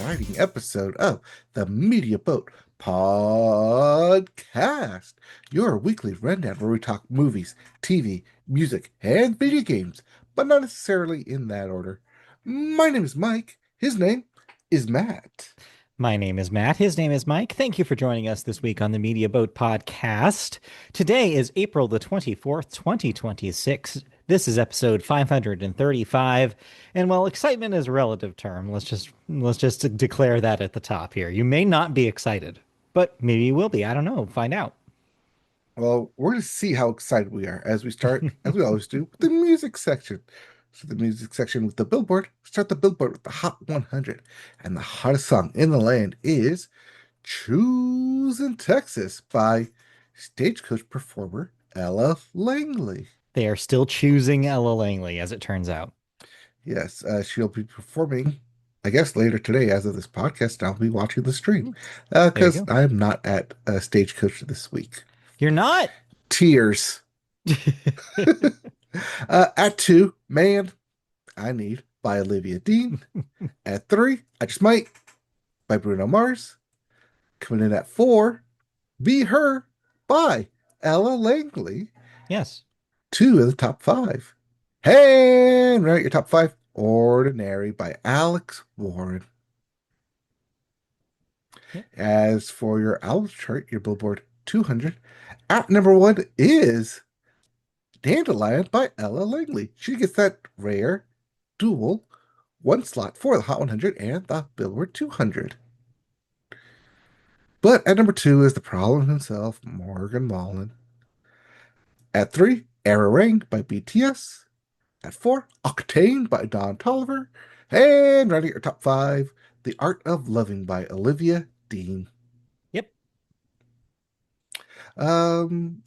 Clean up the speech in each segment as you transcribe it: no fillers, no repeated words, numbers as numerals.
exciting episode of the Media Boat Podcast, your weekly rundown where we talk movies, TV, music, and video games, but not necessarily in that order. My name is Mike. His name is Matt. My name is Matt. His name is Mike. Thank you for joining us this week on the Media Boat Podcast. Today is April the 24th, 2026. This is episode 535. And while excitement is a relative term, let's just declare that at the top here. You may not be excited, but maybe you will be. I don't know. Find out. Well, we're going to see how excited we are as we start, as we always do, with the music section. So the music section with the Billboard. Start the Billboard with the Hot 100. And the hottest song in the land is Choosing Texas by stagecoach performer Ella Langley. They are still choosing Ella Langley, as it turns out. Yes, she'll be performing, I guess, later today as of this podcast. I'll be watching the stream There you because go. I'm not at Stagecoach this week. You're not? Tears. At 2, Man, I Need by Olivia Dean. At 3, I Just Might by Bruno Mars. Coming in at 4, Be Her by Ella Langley. Yes. 2 of the top 5. And right, your top 5, Ordinary by Alex Warren. Yep. As for your album chart, your Billboard 200, at number 1 is Dandelion by Ella Langley. She gets that rare dual one slot for the Hot 100 and the Billboard 200. But at number 2 is the problem himself, Morgan Wallen. At 3, Errorang by BTS. At 4, Octane by Don Tolliver. And running your top 5, The Art of Loving by Olivia Dean. Yep.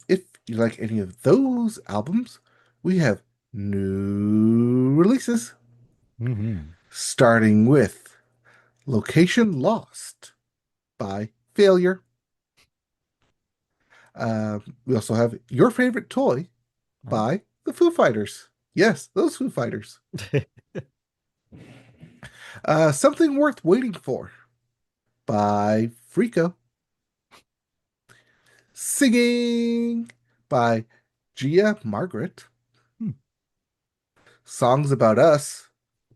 If you like any of those albums, we have new releases. Starting with Location Lost by Failure. We also have Your Favorite Toy by the Foo Fighters. Yes, those Foo Fighters. Something Worth Waiting For by Frico. Singing by Gia Margaret. Songs About Us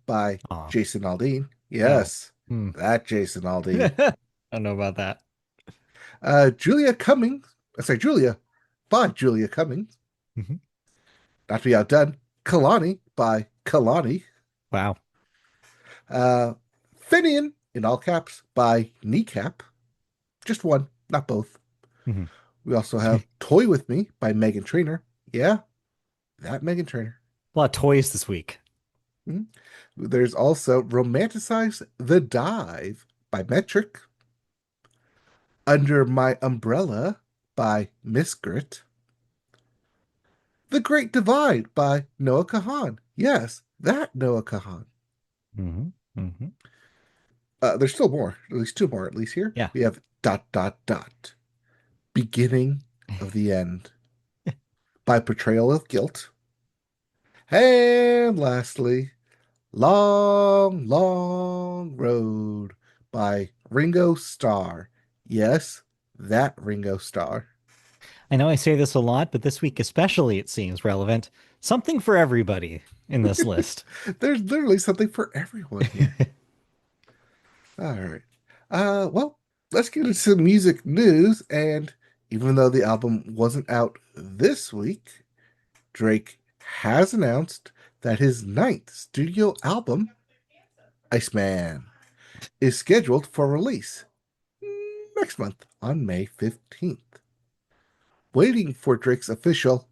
by Aw. Jason Aldean. Yes, that Jason Aldean. I don't know about that. Julia Cummings. Julia by Julia Cummings. Mhm. Not to be outdone. Kalani by Kalani. Wow. Finian, in all caps, by Kneecap. Just one, not both. Mhm. We also have Toy With Me by Megan Trainor. Yeah, that Megan Trainor. A lot of toys this week. There's also Romanticize the Dive by Metric. Under My Umbrella by Miss Grit. The Great Divide by Noah Kahan. Yes, that Noah Kahan. There's still more. At least 2 more, at least here. Yeah. We have ... Beginning of the End by Portrayal of Guilt. And lastly, Long, Long Road by Ringo Starr. Yes, that Ringo Starr. I know I say this a lot, but this week especially it seems relevant. Something for everybody in this list. There's literally something for everyone here. All right. Well, let's get into some music news. And even though the album wasn't out this week, Drake has announced that his 9th studio album, Iceman, is scheduled for release next month on May 15th. Waiting for Drake's official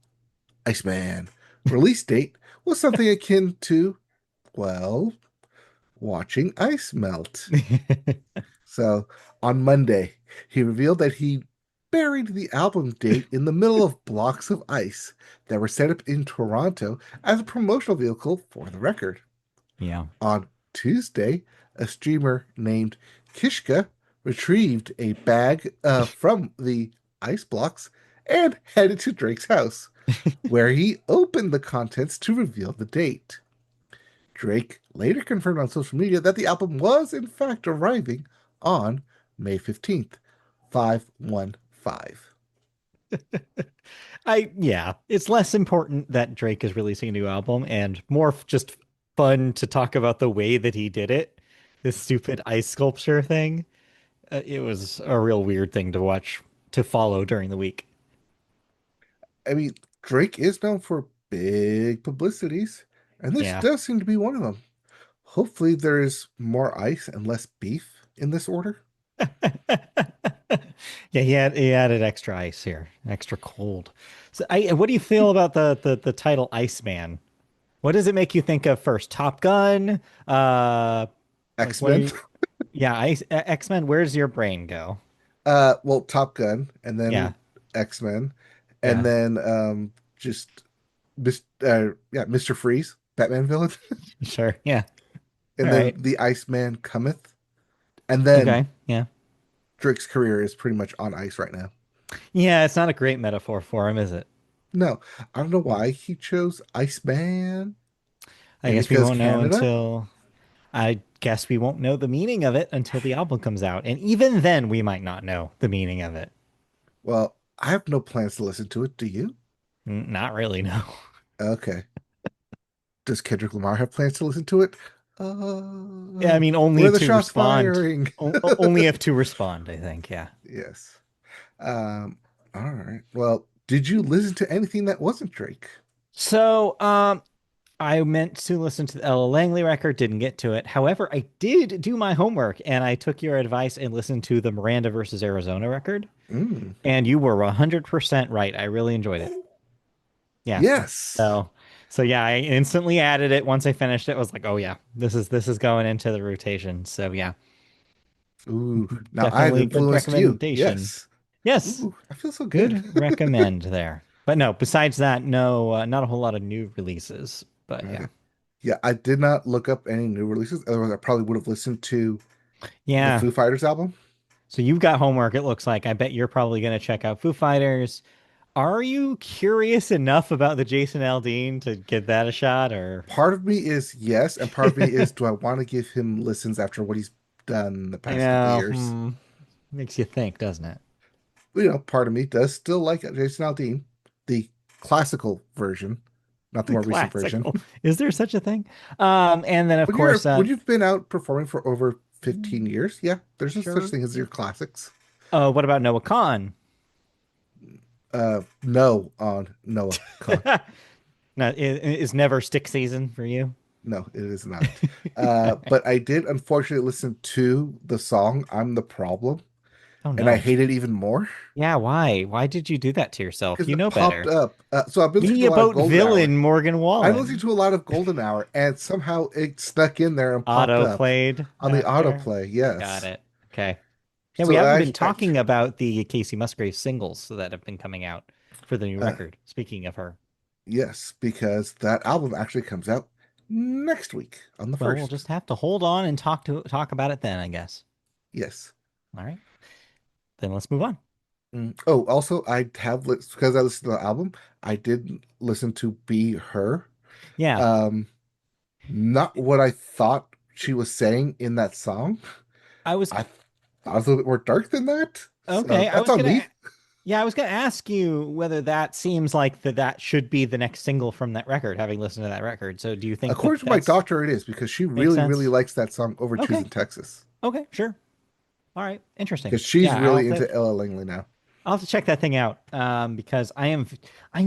Iceman release date was something akin to, well, watching ice melt. So on Monday, he revealed that he buried the album date in the middle of blocks of ice that were set up in Toronto as a promotional vehicle for the record. Yeah. On Tuesday, a streamer named Kishka retrieved a bag from the ice blocks and headed to Drake's house, where he opened the contents to reveal the date. Drake later confirmed on social media that the album was in fact arriving on May 15th, 515. Yeah, it's less important that Drake is releasing a new album and more just fun to talk about the way that he did it. This stupid ice sculpture thing. It was a real weird thing to watch, to follow during the week. I mean, Drake is known for big publicities, and this Yeah. does seem to be one of them. Hopefully, there is more ice and less beef in this order. Yeah, he added extra ice here, extra cold. So what do you feel about the title Iceman? What does it make you think of first? Top Gun? Like what are X-Men. you? Yeah, X-Men, where's your brain go? Well, Top Gun, and Yeah, then X-Men, and yeah, then just yeah, Mr. Freeze, Batman villain, sure. Yeah. and All then right. the Iceman cometh, and then Okay. Yeah. Drake's career is pretty much on ice right now. Yeah, it's not a great metaphor for him, is it? No, I don't know why he chose Iceman. I Maybe guess we because won't know Canada. until I guess we won't know the meaning of it until the album comes out. And even then we might not know the meaning of it. Well, I have no plans to listen to it. Do you? Not really, no. Okay. Does Kendrick Lamar have plans to listen to it? Yeah, I mean, Where only are the to shots respond. firing? Only if to respond, I think. Yeah. Yes. Um, all right. Well, did you listen to anything that wasn't Drake? So, I meant to listen to the Ella Langley record, didn't get to it. However, I did do my homework and I took your advice and listened to the Miranda versus Arizona record. Mm. And you were 100% right. I really enjoyed it. Yeah. Yes. So, so yeah, I instantly added it once I finished it. Was like, oh yeah, this is going into the rotation. So yeah, Ooh. Now I've definitely good influenced you. recommendation. Yes. Yes, Ooh, I feel so good. good recommend there. But no, besides that, no, not a whole lot of new releases. But yeah, Okay. Yeah, I did not look up any new releases. Otherwise, I probably would have listened to the yeah. Foo Fighters album. So you've got homework. It looks like. I bet you're probably going to check out Foo Fighters. Are you curious enough about the Jason Aldean to give that a shot, or Part of me is yes, and part of me is do I want to give him listens after what he's done the I past couple know, years? makes you think, doesn't it? Part of me does still like Jason Aldean, the classical version, not the The more recent version. classical. Is there such a thing? And then of When course, you've been out performing for over 15 years, yeah, there's no such sure. thing as your classics. What about Noah Khan? No on Noah Khan. No, is never stick season for you? No, it is not. But I did unfortunately listen to the song "I'm the Problem," Oh and I no. hate it even more Yeah, why? Why did you do that to yourself? because You it know popped better. up. So I've been listening to a lot of Mediaboat Golden Hour. villain Morgan I'm listening Wallen. to a lot of Golden Hour, and somehow it snuck in there and popped Auto up played on the after. autoplay. Got Yes. it. Okay. Yeah, we So haven't been talking about the Casey Musgrave singles that have been coming out for the new uh, record. Speaking of her, yes, because that album actually comes out next week on the well, we'll 1st. just have to hold on and talk about it then, I guess. Yes. All right. Then let's move on. Oh, also, because I listened to the album, I did listen to Be Her. Yeah. Um, Not what I thought she was saying in that song. I was I thought it was a little bit more dark than that. So okay. that's on me. Yeah, I was gonna ask you whether that seems like that should be the next single from that record, having listened to that record. So do you think that According to my that's doctor, it is because she makes really, really sense? likes that song over Okay. Choosing Texas. Okay, sure. All right. Interesting. Because she's Yeah, really into Ella Langley now. I'll have to check that thing out. Because I'm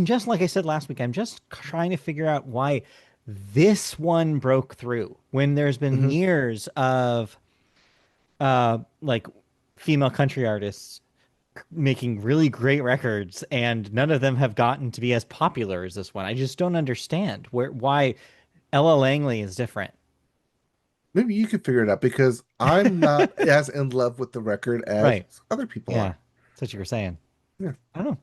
just like I said last week, I'm just trying to figure out why this one broke through when there's been Hmm. years of like female country artists making really great records and none of them have gotten to be as popular as this one. I just don't understand why Ella Langley is different. Maybe you could figure it out because I'm not as in love with the record as Right. other people Yeah. are. That's what you were saying. Yeah. I don't know.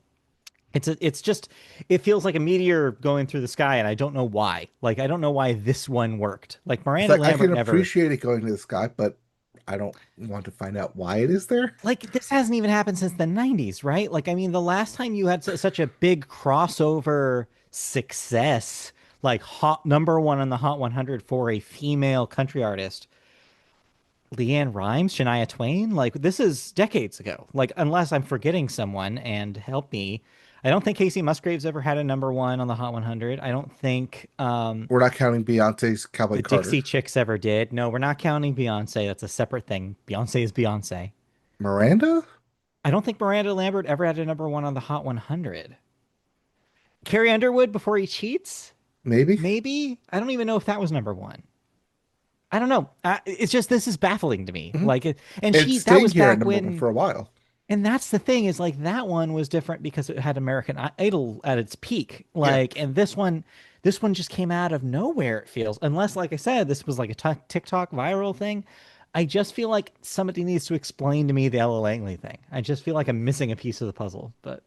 It's just it feels like a meteor going through the sky and I don't know why. Like I don't know why this one worked. Like It's Miranda like I Lambert can never appreciate it going to the sky, but I don't want to find out why it is there. like this hasn't even happened since the 90s, right? Like I mean the last time you had such a big crossover success like hot number one on the Hot 100 for a female country artist. Leanne Rimes, Shania Twain, like this is decades ago. Like unless I'm forgetting someone and help me, I don't think Casey Musgraves ever had a number one on the Hot 100. I don't think We're not counting Beyonce's Cowboy the Carter. Dixie Chicks ever did. No, we're not counting Beyonce. That's a separate thing. Beyonce is Beyonce. Miranda? I don't think Miranda Lambert ever had a number one on the Hot 100. Carrie Underwood before he cheats? Maybe. Maybe. I don't even know if that was number one. I don't know. It's just this is baffling to me. Hmm. Like, and It's she that staying was here at back number one when, for a while. and that's the thing is like that one was different because it had American Idol at its peak. Yeah. Like, and this one just came out of nowhere. It feels unless, like I said, this was like a TikTok viral thing. I just feel like somebody needs to explain to me the Ella Langley thing. I just feel like I'm missing a piece of the puzzle, but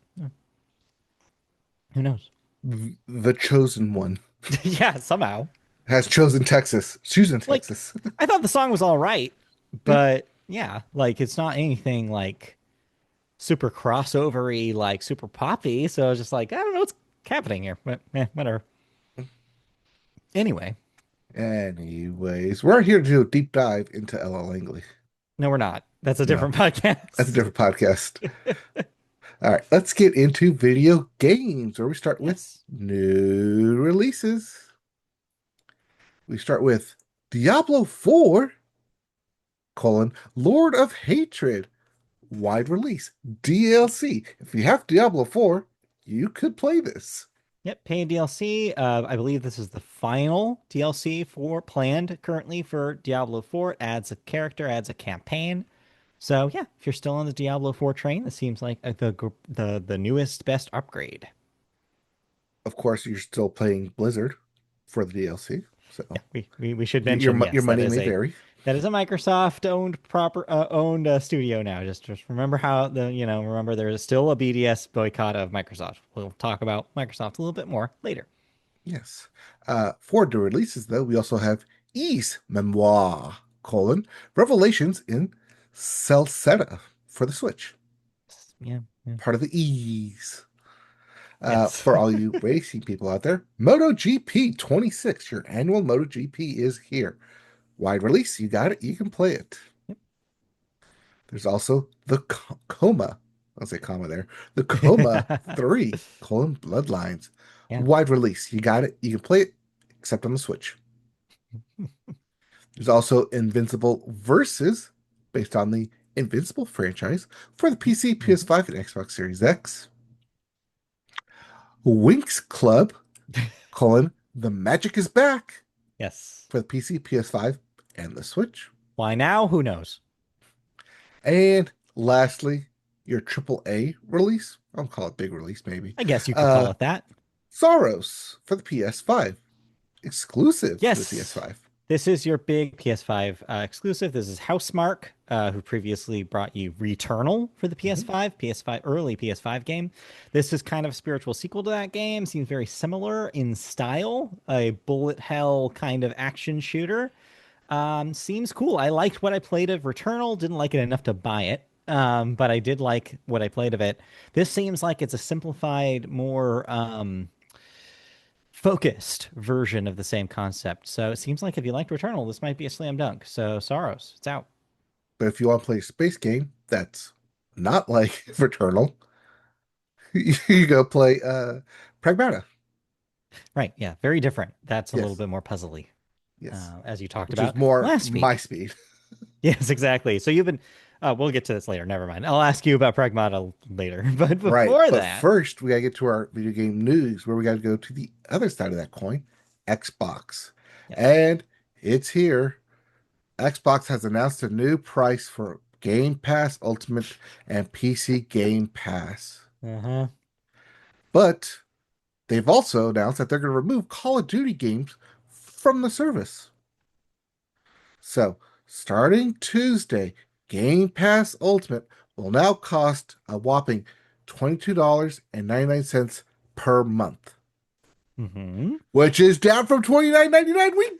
who knows? The chosen one Yeah, somehow. has chosen Texas. Chosen Like, Texas. I thought the song was all right, Yeah. but yeah, like it's not anything like super crossovery, like super poppy. So I was just like, I don't know what's happening here, but whatever. Anyway, Anyways, we're here to do a deep dive into Ella Langley. no, we're not. That's a No, different that's a podcast. different podcast. All right, let's get into video games, where we start with Yes. new releases. We start with Diablo 4, Lord of Hatred, wide release, DLC. If you have Diablo 4, you could play this. Yep, paying DLC. I believe this is the final DLC for planned currently for Diablo 4. Adds a character, adds a campaign. So yeah, if you're still on the Diablo 4 train, this seems like the newest best upgrade. Of course, you're still playing Blizzard for the DLC, Yeah, so we should your mention your yes, money may vary. that is a Microsoft owned studio now. Just remember how remember there is still a BDS boycott of Microsoft. We'll talk about Microsoft a little bit more later. Yes. For the releases, though, we also have Ease Memoir, Revelations in Celceta for the Switch, Yeah, yeah. part of the Ease. Yes. For all you racing people out there, MotoGP 26, your annual MotoGP is here. Wide release, you got it, you can play it. There's also the Coma, I'll say comma there, the Coma 3, Bloodlines. Yeah. Wide release, you got it, you can play it, except on the Switch. There's also Invincible Versus, based on the Invincible franchise for the PC, Mhm. PS5, and Xbox Series X. Winx Club, The Magic is Back Yes. for the PC, PS5, and the Switch. Why now? Who knows? And lastly, your AAA release. I'll call it big release, maybe. I guess you could call Uh, it that. Soros for the PS5, exclusive to the Yes. PS5. This is your big PS5 exclusive. This is Housemark, who previously brought you Returnal for the Mhm. PS5, early PS5 game. This is kind of a spiritual sequel to that game. Seems very similar in style, a bullet hell kind of action shooter. Seems cool. I liked what I played of Returnal. Didn't like it enough to buy it, but I did like what I played of it. This seems like it's a simplified, more focused version of the same concept. So it seems like if you liked Returnal, this might be a slam dunk. So Saros, it's out. But if you want to play a space game that's not like Returnal, you go play Pragmata. Right. Yeah. Very different. That's a little Yes, bit more puzzly, yes, as you talked which is about more last my week. speed. Yes, exactly. So you've been, we'll get to this later. Never mind. I'll ask you about Pragmata later. But Right. before But that, first, we got to get to our video game news, where we got to go to the other side of that coin, Xbox. yes. And it's here. Xbox has announced a new price for Game Pass Ultimate and PC Game Pass. Uh-huh. But they've also announced that they're going to remove Call of Duty games from the service. So, starting Tuesday, Game Pass Ultimate will now cost a whopping $22.99 per month, Mm-hmm. which is down from $29.99. We did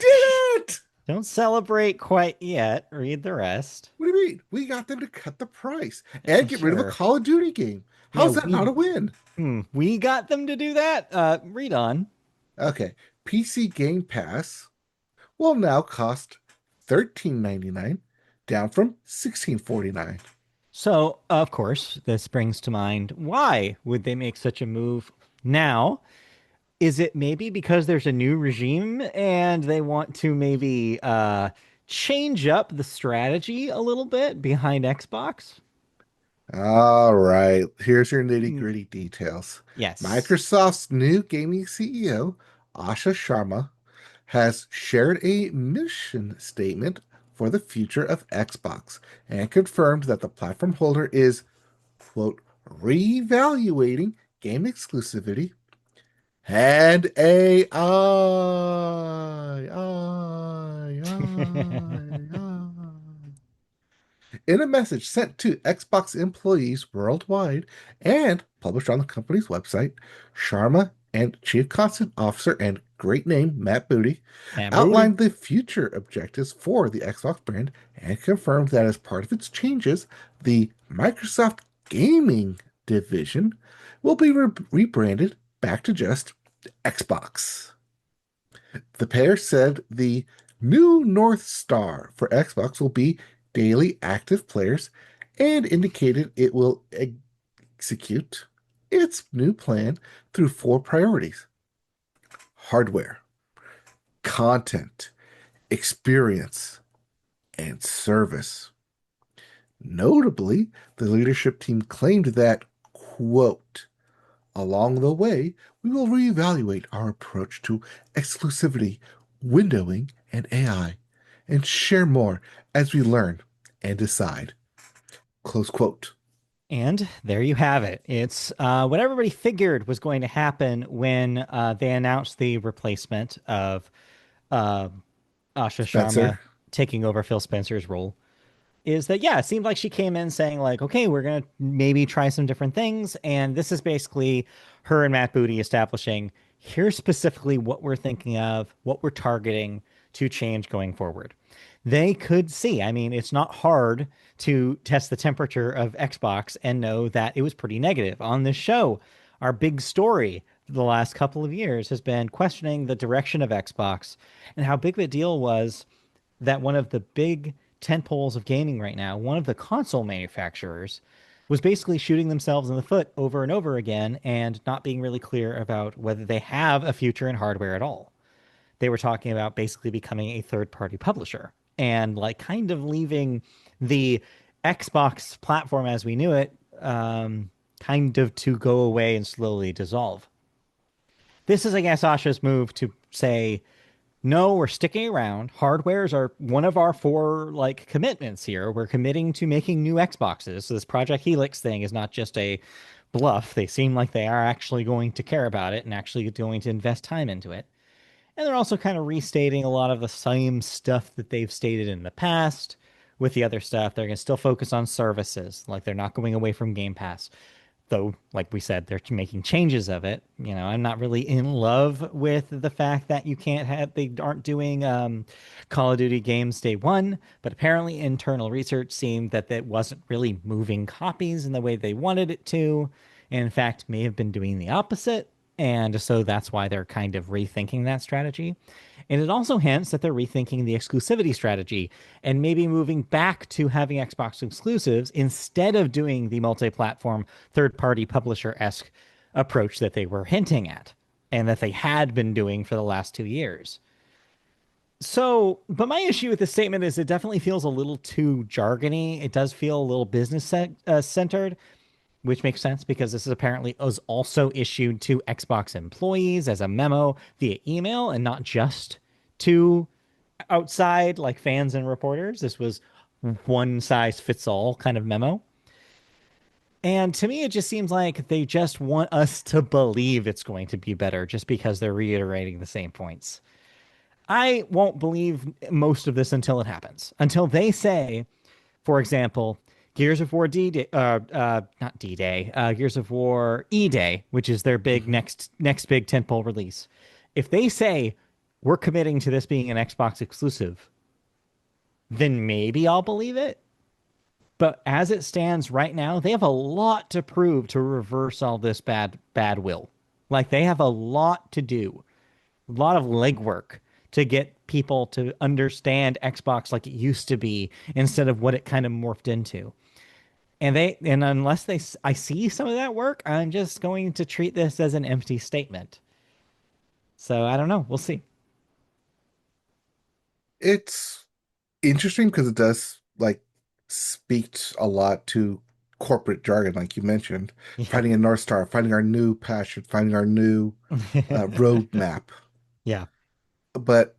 it! Don't celebrate quite yet. Read the rest. What do you mean? We got them to cut the price and get rid of a Sure. Call of Duty game. Yeah, How's that not a win? we got them to do that. Read on. Okay. PC Game Pass will now cost $13.99, down from $16.49. So, of course, this brings to mind why would they make such a move now? Is it maybe because there's a new regime and they want to maybe change up the strategy a little bit behind Xbox? All right, here's your Mm, nitty-gritty details. yes. Microsoft's new gaming CEO, Asha Sharma, has shared a mission statement for the future of Xbox and confirmed that the platform holder is, quote, reevaluating game exclusivity and AI. In a message sent to Xbox employees worldwide and published on the company's website, Sharma and Chief Content Officer and great name Matt Booty Man, booty. outlined the future objectives for the Xbox brand and confirmed that as part of its changes, the Microsoft Gaming division will be rebranded back to just Xbox. The pair said the new North Star for Xbox will be daily active players and indicated it will execute its new plan through four priorities: hardware, content, experience, and service. Notably, the leadership team claimed that, quote, along the way, we will reevaluate our approach to exclusivity, windowing, and AI, and share more as we learn and decide. Close quote. And there you have it. It's what everybody figured was going to happen when they announced the replacement of uh, Asha Spencer. Sharma taking over Phil Spencer's role. Is that, yeah, it seemed like she came in saying, like, okay, we're going to maybe try some different things. And this is basically her and Matt Booty establishing here's specifically what we're thinking of, what we're targeting to change going forward. They could see, I mean, it's not hard to test the temperature of Xbox and know that it was pretty negative. On this show, our big story the last couple of years has been questioning the direction of Xbox and how big of a deal was that one of the big tent poles of gaming right now, one of the console manufacturers, was basically shooting themselves in the foot over and over again and not being really clear about whether they have a future in hardware at all. They were talking about basically becoming a third party publisher and like kind of leaving the Xbox platform as we knew it kind of to go away and slowly dissolve. This is, I guess, Asha's move to say, no, we're sticking around. Hardwares are one of our four like commitments here. We're committing to making new Xboxes. So this Project Helix thing is not just a bluff. They seem like they are actually going to care about it and actually going to invest time into it. And they're also kind of restating a lot of the same stuff that they've stated in the past. With the other stuff, they're going to still focus on services. Like they're not going away from Game Pass, though, like we said, they're making changes of it. You know, I'm not really in love with the fact that you can't have, they aren't doing Call of Duty games day one, but apparently internal research seemed that it wasn't really moving copies in the way they wanted it to. And in fact, may have been doing the opposite. And so that's why they're kind of rethinking that strategy. And it also hints that they're rethinking the exclusivity strategy and maybe moving back to having Xbox exclusives instead of doing the multi platform third party publisher esque approach that they were hinting at and that they had been doing for the last 2 years. So, but my issue with this statement is it definitely feels a little too jargony. It does feel a little centered, which makes sense because this is apparently was also issued to Xbox employees as a memo via email and not just to outside like fans and reporters. This was one size fits all kind of memo. And to me, it just seems like they just want us to believe it's going to be better just because they're reiterating the same points. I won't believe most of this until it happens, until they say, for example, Gears of War D Day, not D Day, Gears of War E Day, which is their big Mhm. next big tentpole release. If they say we're committing to this being an Xbox exclusive, then maybe I'll believe it. But as it stands right now, they have a lot to prove to reverse all this bad will. Like they have a lot to do. a lot of legwork to get people to understand Xbox like it used to be instead of what it kind of morphed into. And unless I see some of that work, I'm just going to treat this as an empty statement. So I don't know. We'll see. It's interesting because it does like speak a lot to corporate jargon, like you mentioned, Yeah. finding a North Star, finding our new passion, finding our new roadmap. Yeah. But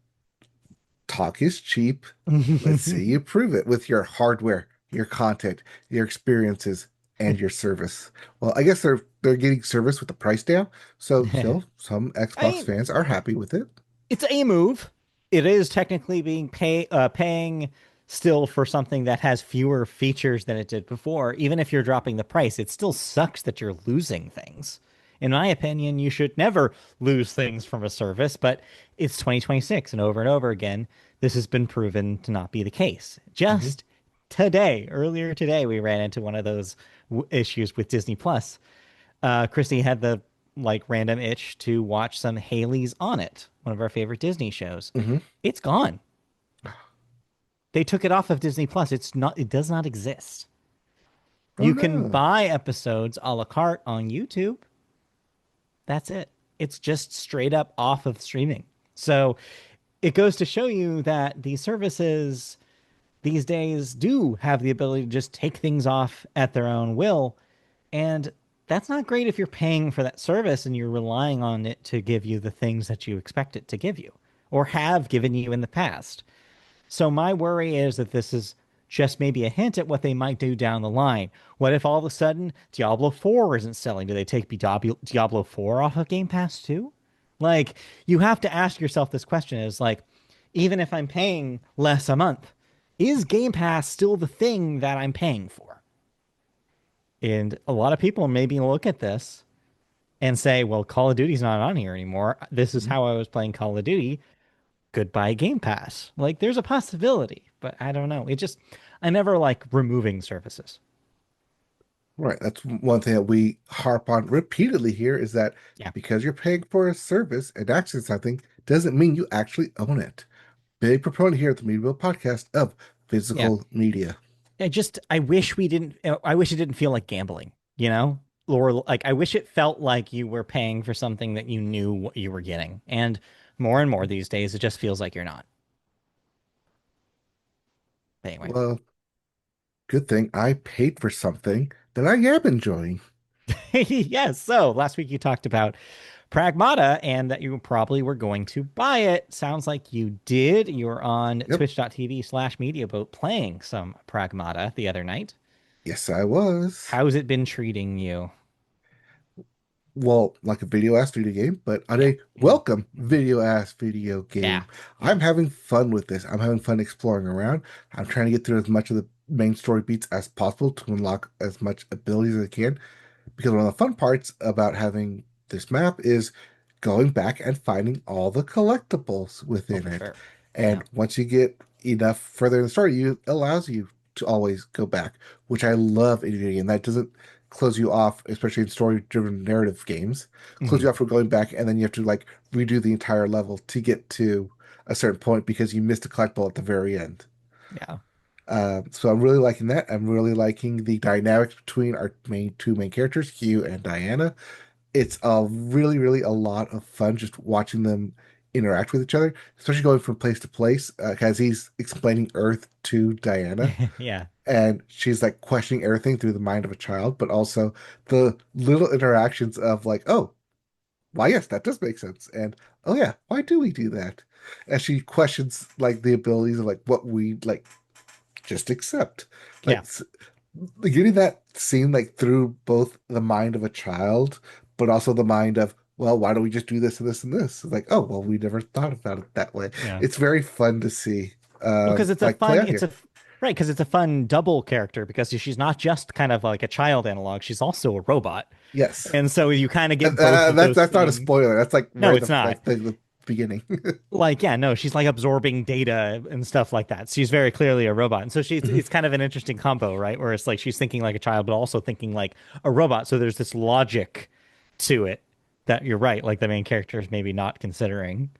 talk is cheap. Let's see you prove it with your hardware, your content, your experiences, and your service. Well, I guess they're getting service with the price down, so still some I Xbox mean, fans are happy with it. it's a move. It is technically paying still for something that has fewer features than it did before. Even if you're dropping the price, it still sucks that you're losing things. In my opinion, you should never lose things from a service, but it's 2026 and over again, this has been proven to not be the case. Mhm. Just earlier today, we ran into one of those issues with Disney Plus. Christy had the like random itch to watch some Haley's on It, one of our favorite Disney shows. Mhm. It's gone. They took it off of Disney Plus. It does not exist. Oh You can no. buy episodes a la carte on YouTube. That's it. It's just straight up off of streaming. So it goes to show you that these services these days do have the ability to just take things off at their own will. And that's not great if you're paying for that service and you're relying on it to give you the things that you expect it to give you or have given you in the past. So my worry is that this is just maybe a hint at what they might do down the line. What if all of a sudden Diablo 4 isn't selling? Do they take Diablo 4 off of Game Pass too? Like, you have to ask yourself this question is like, even if I'm paying less a month, is Game Pass still the thing that I'm paying for? And a lot of people maybe look at this and say, well, Call of Duty's not on here anymore. This is Mhm. how I was playing Call of Duty. Goodbye Game Pass. Like there's a possibility, but I don't know. I never like removing services. Right. That's one thing that we harp on repeatedly here is that Yeah. because you're paying for a service and accessing something doesn't mean you actually own it. Big proponent here at the Media Bill podcast of Yeah. physical media. I wish it didn't feel like gambling, you know? Or like I wish it felt like you were paying for something that you knew what you were getting. And more these days, it just feels like you're not. Anyway. Well, good thing I paid for something that I am enjoying. Yes. So last week you talked about Pragmata and that you probably were going to buy it. Sounds like you did. You were on Yep. twitch.tv/mediaboat playing some Pragmata the other night. Yes, I was. How's it been treating you? Well, like a video ass video game, but on Yeah. a welcome video ass video Yeah. game. Yeah. I'm having fun with this. I'm having fun exploring around. I'm trying to get through as much of the main story beats as possible to unlock as much abilities as I can. Because one of the fun parts about having this map is going back and finding all the collectibles Oh, within for it. sure. Yeah. And once you get enough further in the story, it allows you to always go back, which I love in a video game. That doesn't close you off, especially in story-driven narrative games. Close Mhm. you off from going back, and then you have to like redo the entire level to get to a certain point because you missed a collectible at the very end. Yeah. So I'm really liking that. I'm really liking the dynamics between our two main characters, Hugh and Diana. It's a really, really a lot of fun just watching them interact with each other, especially going from place to place, because he's explaining Earth to Diana, Yeah. and she's like questioning everything through the mind of a child, but also the little interactions of like, oh, why, yes, that does make sense, and oh yeah, why do we do that? And she questions like the abilities of like what we like just accept. Yeah. Like getting that scene like through both the mind of a child, but also the mind of, well, why don't we just do this and this and this? It's like, oh, well, we never thought about it that way. Yeah. It's very fun to see Well, because it's a like play fun, out here. right, because it's a fun double character because she's not just kind of like a child analog, she's also a robot. Yes. And so you kind of get both of those That's not a things. spoiler. That's like No, right it's not. like the beginning. Like, yeah, no, she's like absorbing data and stuff like that. She's very clearly a robot. And so it's kind of an interesting combo, right? Where it's like she's thinking like a child, but also thinking like a robot. So there's this logic to it that you're right, like the main character is maybe not considering.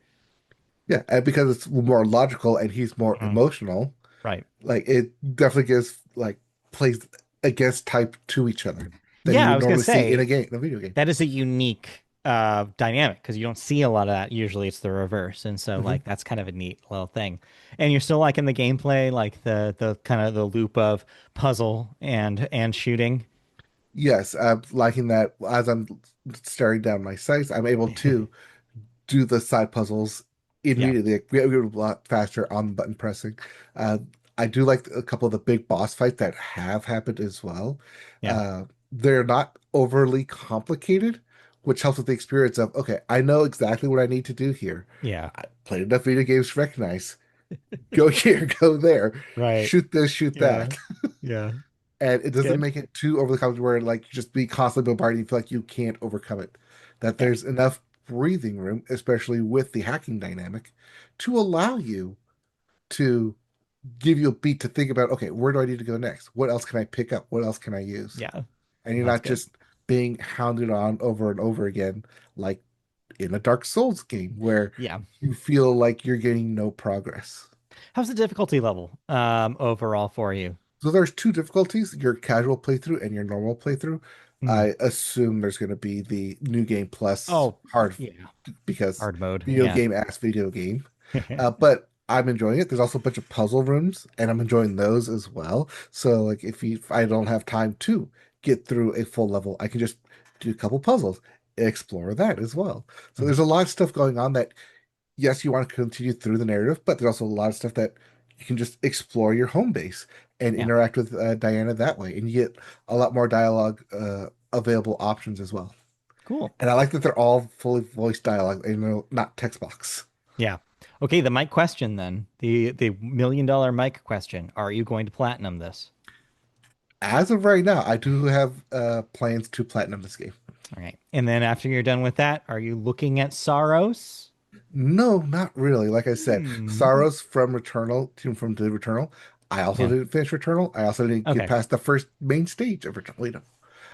Yeah, and because it's more logical and he's more Mhm. emotional, Right. like it definitely gives like plays against type to each other than you Yeah, I would was gonna normally see in say a video game. that is a unique dynamic because you don't see a lot of that. Usually it's the reverse. And so Hmm. like that's kind of a neat little thing. And you're still liking the gameplay, like the kind of the loop of puzzle and shooting. Yes, I'm liking that as I'm staring down my sights, I'm able to do the side puzzles Yeah. immediately. Like, we get a lot faster on button pressing. Uh, I do like a couple of the big boss fights that have happened as well. Yeah. Uh, they're not overly complicated, which helps with the experience of, okay, I know exactly what I need to do here. Yeah. I played enough video games to recognize, go here, go there, Right. shoot this, shoot Yeah. that. Yeah. And it doesn't Good. make it too overly complicated where like you just be constantly bombarded, you feel like you can't overcome it. That Yeah. there's enough breathing room, especially with the hacking dynamic, to allow you to give you a beat to think about, okay, where do I need to go next? What else can I pick up? What else can I use? Yeah. And you're That's not good. just being hounded on over and over again, like in a Dark Souls game where Yeah. you feel like you're getting no progress. How's the difficulty level overall for you? So there's two difficulties, your casual playthrough and your normal playthrough. Hmm. I assume there's going to be the new game plus Oh, hard yeah. because Hard mode. video Yeah. game ass video game. But I'm enjoying it. There's also a bunch of puzzle rooms and I'm enjoying those as well. So like if I don't have time to get through a full level, I can just do a couple puzzles, explore that as well. So Mhm. there's a lot of stuff going on that yes, you want to continue through the narrative, but there's also a lot of stuff that you can just explore your home base and Yeah. interact with Diana that way, and you get a lot more dialogue available options as well. Cool. And I like that they're all fully voiced dialogue, not text box. Yeah. Okay, the mic question then. The $1 million mic question. Are you going to platinum this? As of right now, I do have plans to platinum this game. All right. And then after you're done with that, are you looking at Saros? No, not really. Like I said, Hmm. Sorrows from Returnal, Team from the Returnal. I also Yeah. didn't finish Returnal. I also didn't get Okay. past the first main stage of Returnal. Wait, no.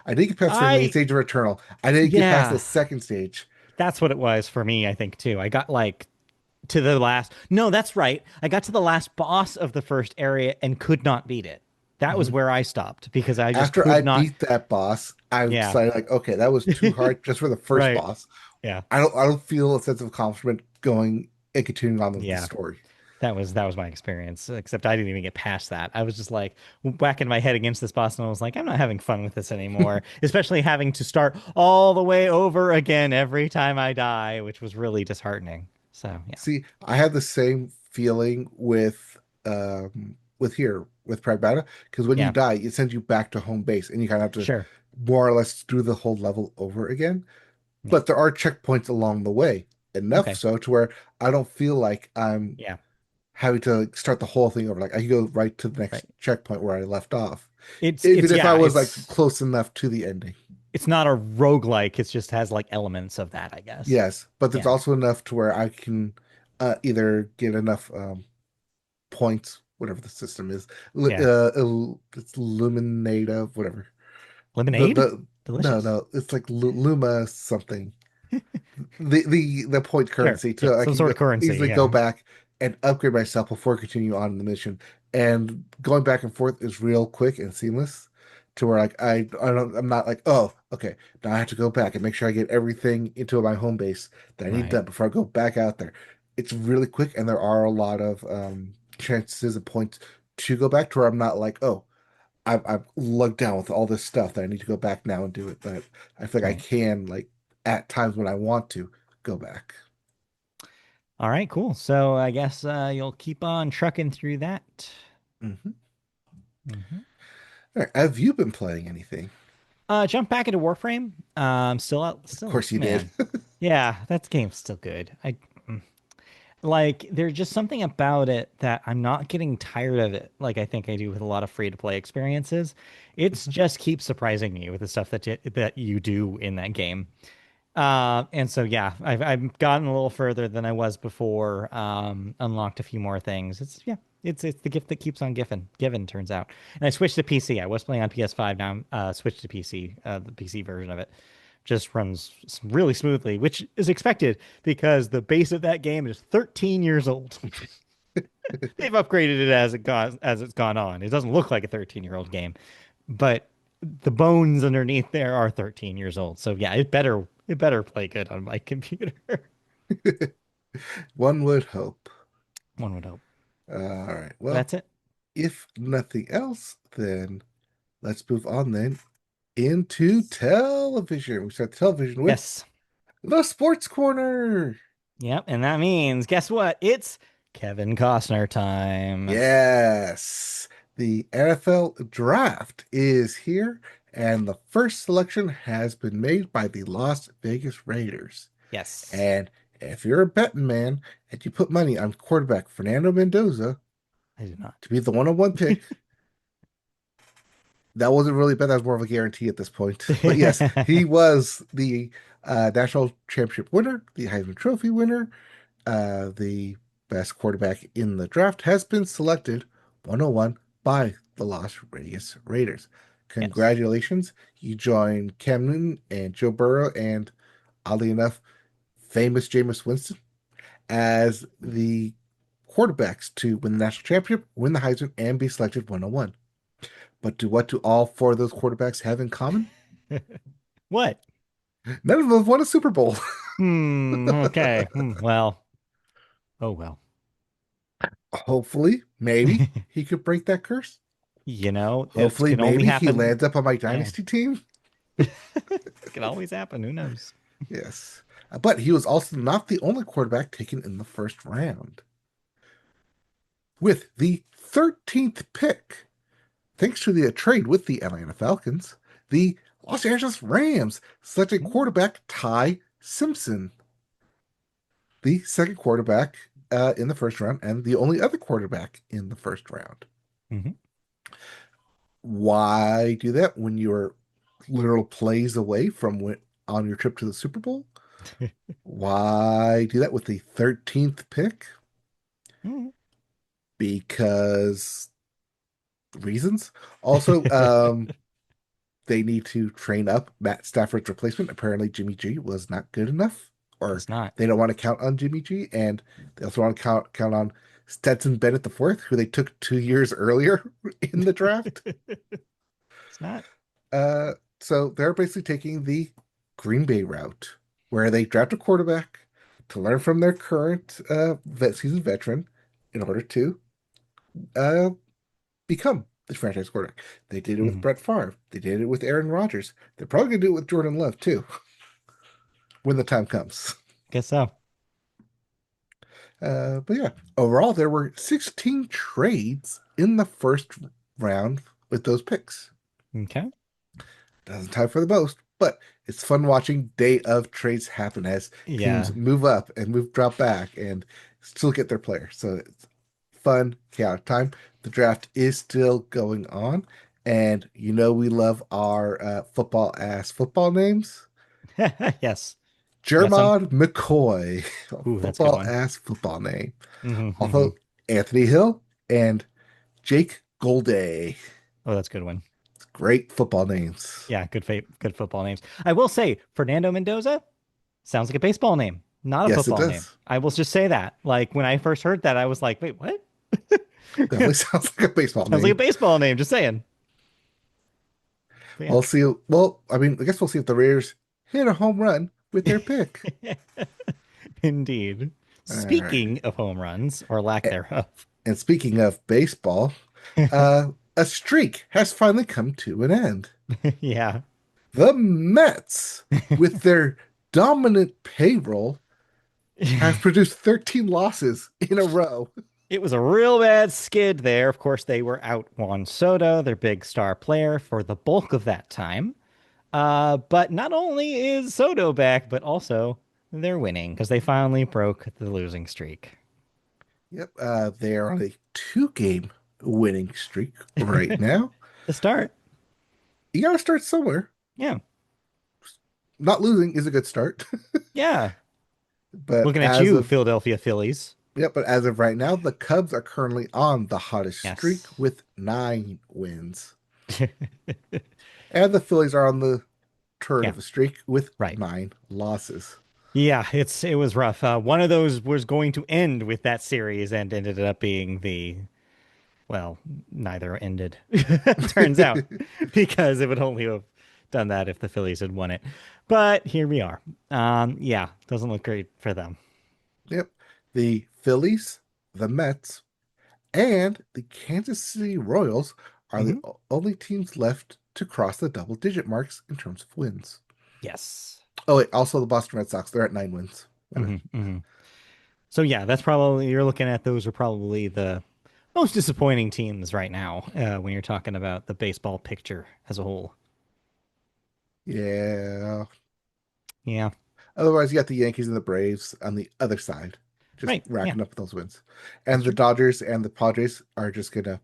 I did get past the main I stage of Returnal. I didn't get past the yeah, second stage. that's what it was for me, I think too. I got like to the last. No, that's right. I got to the last boss of the first area and could not beat it. That was Mhm. where I stopped because I just After I could not. beat that boss, I Yeah. decided like, okay, that was too hard just for the first Right. boss. Yeah. I don't feel a sense of accomplishment going and continuing on with the Yeah. story. That was my experience, except I didn't even get past that. I was just like whacking my head against this boss, and I was like, I'm not having fun with this anymore, especially having to start all the way over again every time I die, which was really disheartening. So, yeah. See, I had the same feeling with here with Pragmata because when you Yeah, die, it sends you back to home base and you kind of have to sure. more or less do the whole level over again. Yeah. But there are checkpoints along the way, enough Okay. so to where I don't feel like I'm Yeah. having to start the whole thing over. Like I can go right to the Right. next checkpoint where I left off, It's even if I yeah, was like close enough to the ending. it's not a roguelike, it just has like elements of that, I guess. Yes, but there's Yeah. also enough to where I can either get enough points, whatever the system is. Yeah. It's Luminata, whatever. Lemonade? No, Delicious. no, it's like Luma something. The point Sure. currency Yeah. to I Some can sort of currency. easily go Yeah. back and upgrade myself before continuing on the mission. And going back and forth is real quick and seamless to where like I'm not like, oh, okay, now I have to go back and make sure I get everything into my home base that I need Right. done before I go back out there. It's really quick and there are a lot of chances and points to go back to where I'm not like, oh, I'm lugged down with all this stuff that I need to go back now and do it. But I feel like I Right. can like at times when I want to go back. All right, cool. So I guess you'll keep on trucking through that. Hmm. Hmm. All right. Have you been playing anything? Jump back into Warframe. Still out, Of still, course you did. man. Yeah, that game's still good. Mm. Like, there's just something about it that I'm not getting tired of it. Like I think I do with a lot of free to play experiences. It's just keeps surprising me with the stuff that you do in that game. And so yeah, I've gotten a little further than I was before. Unlocked a few more things. It's the gift that keeps on giving, turns out. And I switched to PC. I was playing on PS5 now. Switched to PC, the PC version of it. just runs really smoothly, which is expected because the base of that game is 13 years old. They've upgraded it as it's gone on. It doesn't look like a 13-year-old game, but the bones underneath there are 13 years old. So yeah, it better play good on my computer. One would hope. One would hope. All right. Well, That's it. if nothing else, then let's move on then into television. We start television with Yes. the Sports Corner. Yep. And that means, guess what? It's Kevin Costner time. Yes, the NFL draft is here, and the first selection has been made by the Las Vegas Raiders. Yes. And if you're a betting man and you put money on quarterback Fernando Mendoza I do not. to be the one-on-one pick, that wasn't really bet. That was more of a guarantee at this point. But yes, he was the national championship winner, the Heisman Trophy winner, the best quarterback in the draft, has been selected 101 by the Las Vegas Raiders. Yes. Congratulations. You join Cam Newton and Joe Burrow and, oddly enough, famous Jameis Winston as the quarterbacks to win the national championship, win the Heisman, and be selected 101. But what do all four of those quarterbacks have in common? What? None of them have won a Super Bowl. Okay. Well. Oh well. Hopefully, maybe he could break that curse. It Hopefully, can only maybe he happen. lands up on my Yeah. dynasty team. It can always happen. Who knows? Yes. But he was also not the only quarterback taken in the first round. With the 13th pick, thanks to the trade with the Atlanta Falcons, the Los Angeles Rams selected quarterback Ty Simpson, the second quarterback in the first round and the only other quarterback in the first round. Mm-hmm. Why do that when you're literal plays away from on your trip to the Super Bowl? Why do that with the 13th pick? Mm-hmm. Because reasons. Also, they need to train up Matt Stafford's replacement. Apparently, Jimmy G was not good enough, or Guess not. they don't want to count on Jimmy G, and they also want to count on Stetson Bennett the fourth, who they took 2 years earlier in the draft. It's not. Uh, so they're basically taking the Green Bay route, where they draft a quarterback to learn from their current seasoned veteran in order to uh, become the franchise quarterback. They did it with Mhm. Brett Favre. They did it with Aaron Rodgers. They're probably going to do it with Jordan Love too when the time comes. Guess so. But yeah, overall, there were 16 trades in the first round with those picks. Okay. Doesn't tie for the most, but it's fun watching day of trades happen as Yeah. teams move up and drop back and still get their player. So it's fun, chaotic time. The draft is still going on, and we love our football ass football names. Yes. You got some? Jermod McCoy, Ooh, that's a good football one. ass football name. Mm-hmm. Also, Anthony Hill and Jake Golday. Oh, that's a good one. Great football names. Yeah, good football names. I will say, Fernando Mendoza sounds like a baseball name, not a Yes, it football name. does. I will just say that. Like when I first heard that, I was like, wait, what? Definitely sounds like a baseball Sounds like a name. baseball name, just saying. But We'll see. Well, I mean, I guess we'll see if the Raiders hit a home run with their pick. yeah. Indeed. All right. Speaking of home runs or lack thereof. And speaking of baseball, a streak has finally come to an end. Yeah. The Mets, with their dominant payroll, have produced 13 losses in a row. It was a real bad skid there. Of course, they were out Juan Soto, their big star player, for the bulk of that time. But not only is Soto back, but also they're winning because they finally broke the losing streak. Yep, they are on a two-game winning streak right now. The start. You got to start somewhere. Yeah. Not losing is a good start, Yeah. but Looking at as you, of Philadelphia Phillies. Yep, but as of right now, the Cubs are currently on the hottest streak Yes. with 9 wins. And the Phillies are on the turn Yeah, of a streak with right. 9 losses. Yeah, it was rough. One of those was going to end with that series and ended up being the well, neither ended. Turns out because it would only have done that if the Phillies had won it. But here we are. Yeah, doesn't look great for them. Yep. The Phillies, the Mets, and the Kansas City Royals are the Hmm. only teams left to cross the double digit marks in terms of wins. Yes. Oh, wait, also the Boston Red Sox. They're at 9 wins. Hmm. Hmm. So yeah, that's probably you're looking at those are probably the most disappointing teams right now when you're talking about the baseball picture as a whole. Yeah. Yeah. Otherwise, you got the Yankees and the Braves on the other side, just Right. Yeah, racking up those wins. that's And the true. Dodgers and the Padres are just go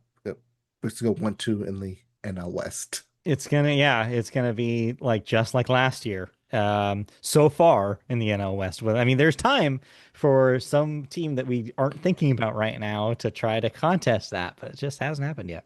1-2 in the NL West. It's gonna be like just like last year. So far in the NL West. Well, I mean, there's time for some team that we aren't thinking about right now to try to contest that, but it just hasn't happened yet.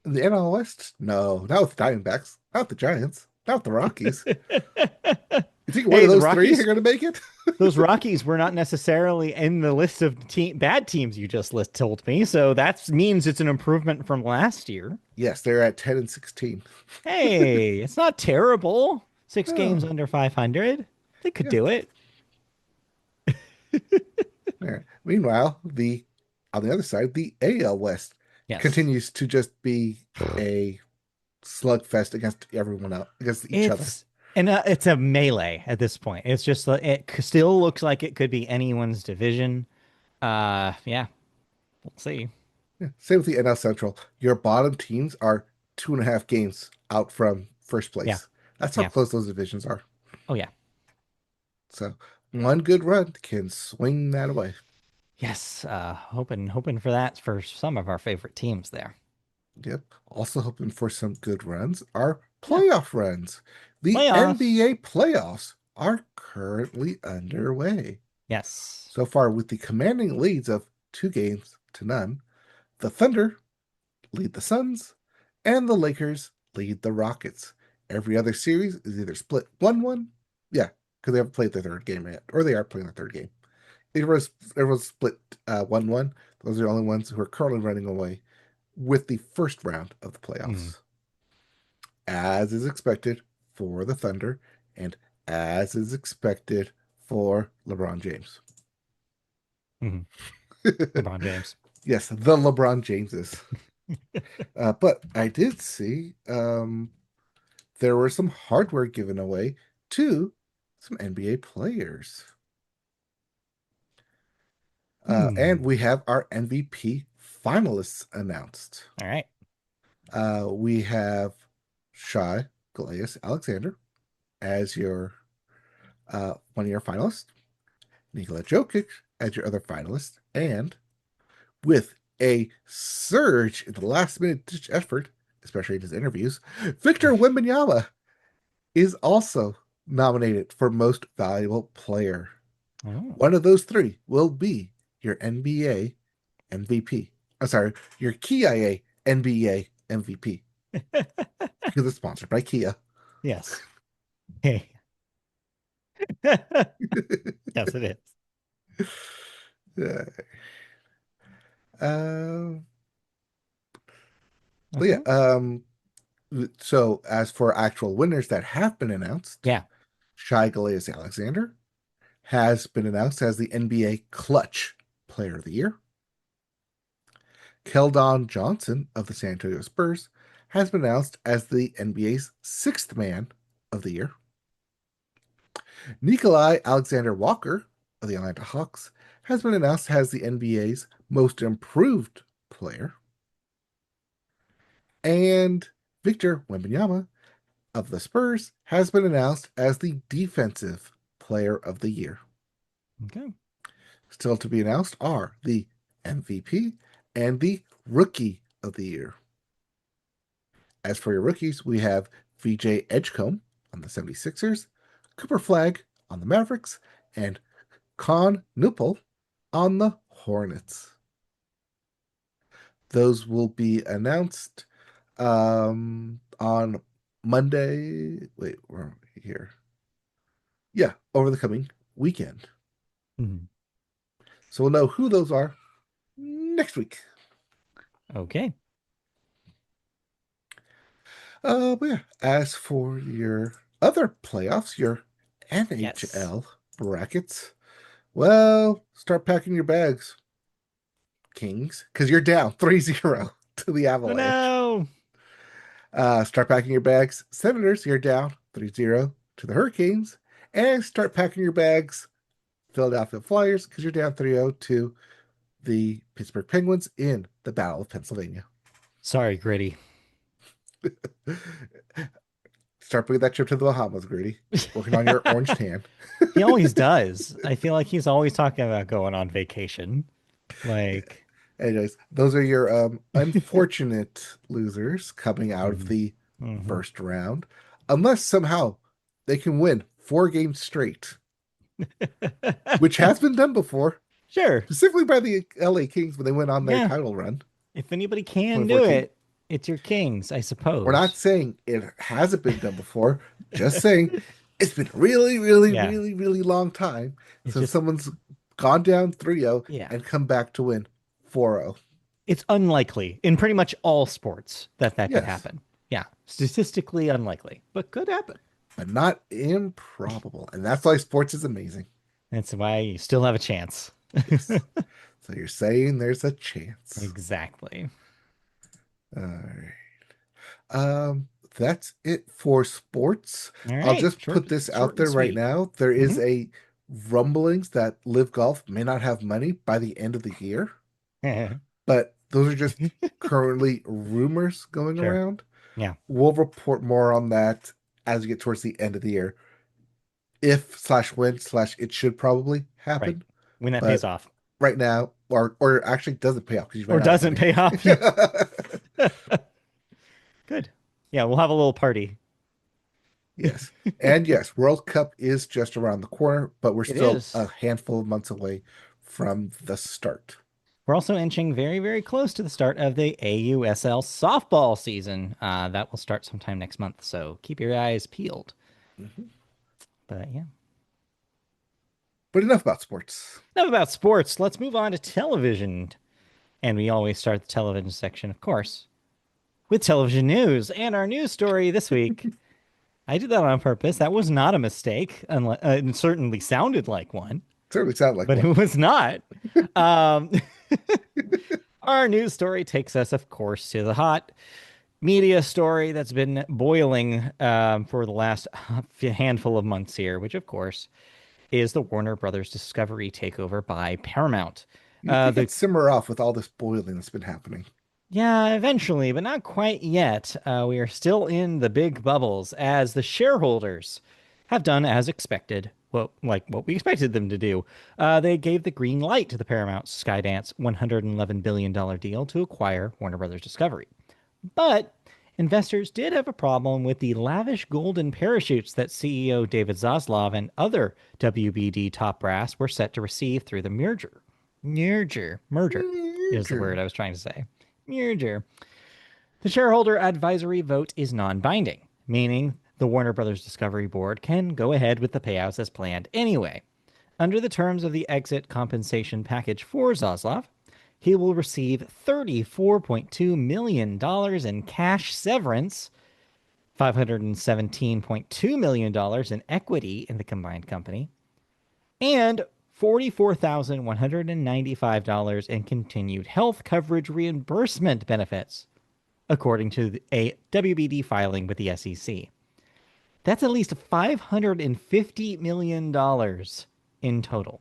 In the NL West, no, not with the Diamondbacks, not the Giants, not the Rockies. You think one Hey, of those three are going to make it? Those Rockies were not necessarily in the list of bad teams you just told me, so that means it's an improvement from last year. Yes, they're at 10 and 16. Hey, it's not terrible. Six games Oh, under 500. They could yeah. do it. All right. Meanwhile, the on the other side, the AL West Yes. continues to just be a slugfest against everyone else, against each other. It's a melee at this point. It's just it still looks like it could be anyone's division. Yeah, we'll see. Yeah. Same with the NL Central. Your bottom teams are 2.5 games out from first Yeah, place. That's how yeah. close those divisions are. Oh yeah. So one good run can swing that away. Yes. Hoping for that for some of our favorite teams there. Yep. Also hoping for some good runs are Yeah. playoff runs. The Playoffs. NBA playoffs are currently underway. Yes. So far, with the commanding leads of 2 games to none, the Thunder lead the Suns, and the Lakers lead the Rockets. Every other series is either split 1-1, yeah, because they haven't played their third game yet, or they are playing their third game. Everyone's split 1-1. Those are the only ones who are currently running away with the first round of the Mm, playoffs. As is expected for the Thunder, and as is expected for LeBron James. mm. LeBron James. Yes, the LeBron Jameses. But I did see there were some hardware given away to some NBA players. And Hmm. we have our MVP finalists announced. All right. We have Shai Galeas Alexander as your one of your finalists, Nikola Jokic as your other finalist, and with a surge in the last minute ditch effort, especially in his interviews, Victor Wembanyama is also nominated for Most Valuable Player. Oh. One of those three will be your NBA MVP. I'm sorry, your Kia NBA MVP because it's sponsored by Kia. Yes. Hey. Yes, it is. Yeah. Uh, but yeah, Uh-huh. so as for actual winners that have been announced, Yeah. Shai Gilgeous-Alexander has been announced as the NBA Clutch Player of the Year. Keldon Johnson of the San Antonio Spurs has been announced as the NBA's Sixth Man of the Year. Nikolai Alexander Walker of the Atlanta Hawks has been announced as the NBA's Most Improved Player. And Victor Wembanyama of the Spurs has been announced as the Defensive Player of the Year. Okay. Still to be announced are the MVP and the Rookie of the Year. As for your rookies, we have VJ Edgecombe on the 76ers, Cooper Flagg on the Mavericks, and Con Nupel on the Hornets. Those will be announced on Monday. Wait, we're here. Yeah, over the coming weekend. Mhm. So we'll know who those are next week. Okay. But yeah, as for your other playoffs, your Yes. NHL brackets, well, start packing your bags, Kings, because you're down 3-0 to the Oh Avalanche. no. Start packing your bags, Senators, you're down 3-0 to the Hurricanes. And start packing your bags, Philadelphia Flyers, because you're down 3-0 to the Pittsburgh Penguins in the Battle of Pennsylvania. Sorry, Gritty. Start bringing that trip to the Bahamas, Grady. Working on your orange tan. He always does. I feel like he's always talking about going on vacation. Like, Anyways, those are your unfortunate losers coming out of mhm, the mhm. first round. Unless somehow they can win 4 games straight, which has been done before, Sure. specifically by the LA Kings when they went on their Yeah. title run, If anybody can do 2014. it, it's your Kings, I We're not suppose. saying it hasn't been done before, just saying it's been a really, really, Yeah. really, really long time It's since just, someone's gone down 3-0 yeah. and come back to win 4-0. It's unlikely in pretty much all sports that that could Yes, happen. Yeah. Statistically unlikely, but could happen. but not improbable. And that's why sports is amazing. That's why you still have a chance. Yes. So you're saying there's a chance. Exactly. All right. That's it for sports. All I'll right. just Short, put this short out and there right sweet. now. There is Hmm. a rumblings that Live Golf may not have money by the end of the year, but those are just currently rumors going Sure. around. Yeah. We'll report more on that as we get towards the end of the year. If slash when slash it should probably Right. happen, When that pays but off right now, or actually doesn't pay off because you or ran out of doesn't money. pay off. Yeah. Good. Yeah. We'll have a little party. Yes. And yes, World Cup is just around the corner, but we're It still is. a handful of months away from the start. We're also inching very, very close to the start of the AUSL softball season. That will start sometime next month. So keep your eyes peeled. Mhm. But yeah. But enough about sports. Enough about sports. Let's move on to television. And we always start the television section, of course, with television news. And our news story this week, I did that on purpose. That was not a mistake. It certainly sounded like one, Certainly sound like but it one. was not. Um, our news story takes us, of course, to the hot media story that's been boiling for the last handful of months here, which, of course, is the Warner Brothers Discovery takeover by Paramount. You'd think The it'd simmer off with all this boiling that's been happening. Yeah, eventually, but not quite yet. We are still in the big bubbles as the shareholders have done as expected. Well, like what we expected them to do. They gave the green light to the Paramount Skydance $111 billion deal to acquire Warner Brothers Discovery. But investors did have a problem with the lavish golden parachutes that CEO David Zaslav and other WBD top brass were set to receive through the merger. Merger is the word True. I was trying to say. Merger. The shareholder advisory vote is non-binding, meaning the Warner Brothers Discovery Board can go ahead with the payouts as planned anyway. Under the terms of the exit compensation package for Zaslav, he will receive $34.2 million in cash severance, $517.2 million in equity in the combined company, and $44,195 in continued health coverage reimbursement benefits, according to a WBD filing with the SEC. That's at least $550 million in total.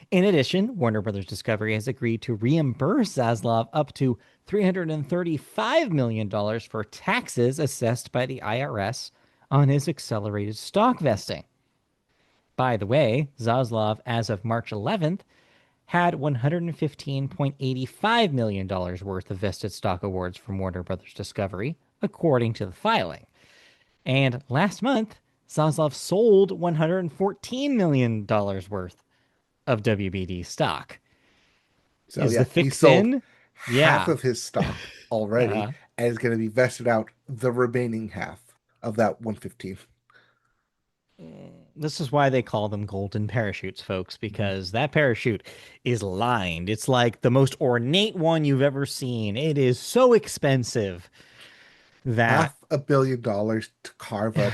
In addition, Warner Brothers Discovery has agreed to reimburse Zaslav up to $335 million for taxes assessed by the IRS on his accelerated stock vesting. By the way, Zaslav, as of March 11th, had $115.85 million worth of vested stock awards from Warner Brothers Discovery, according to the filing. And last month, Zaslav sold $114 million worth of WBD stock. So Is the yeah, he fix sold in? half Yeah. of his stock already, Uh, and is going to be vested out the remaining half of that 115. This is why they call them golden parachutes, folks, Mhm. because that parachute is lined. It's like the most ornate one you've ever seen. It is so expensive that $500 million to carve up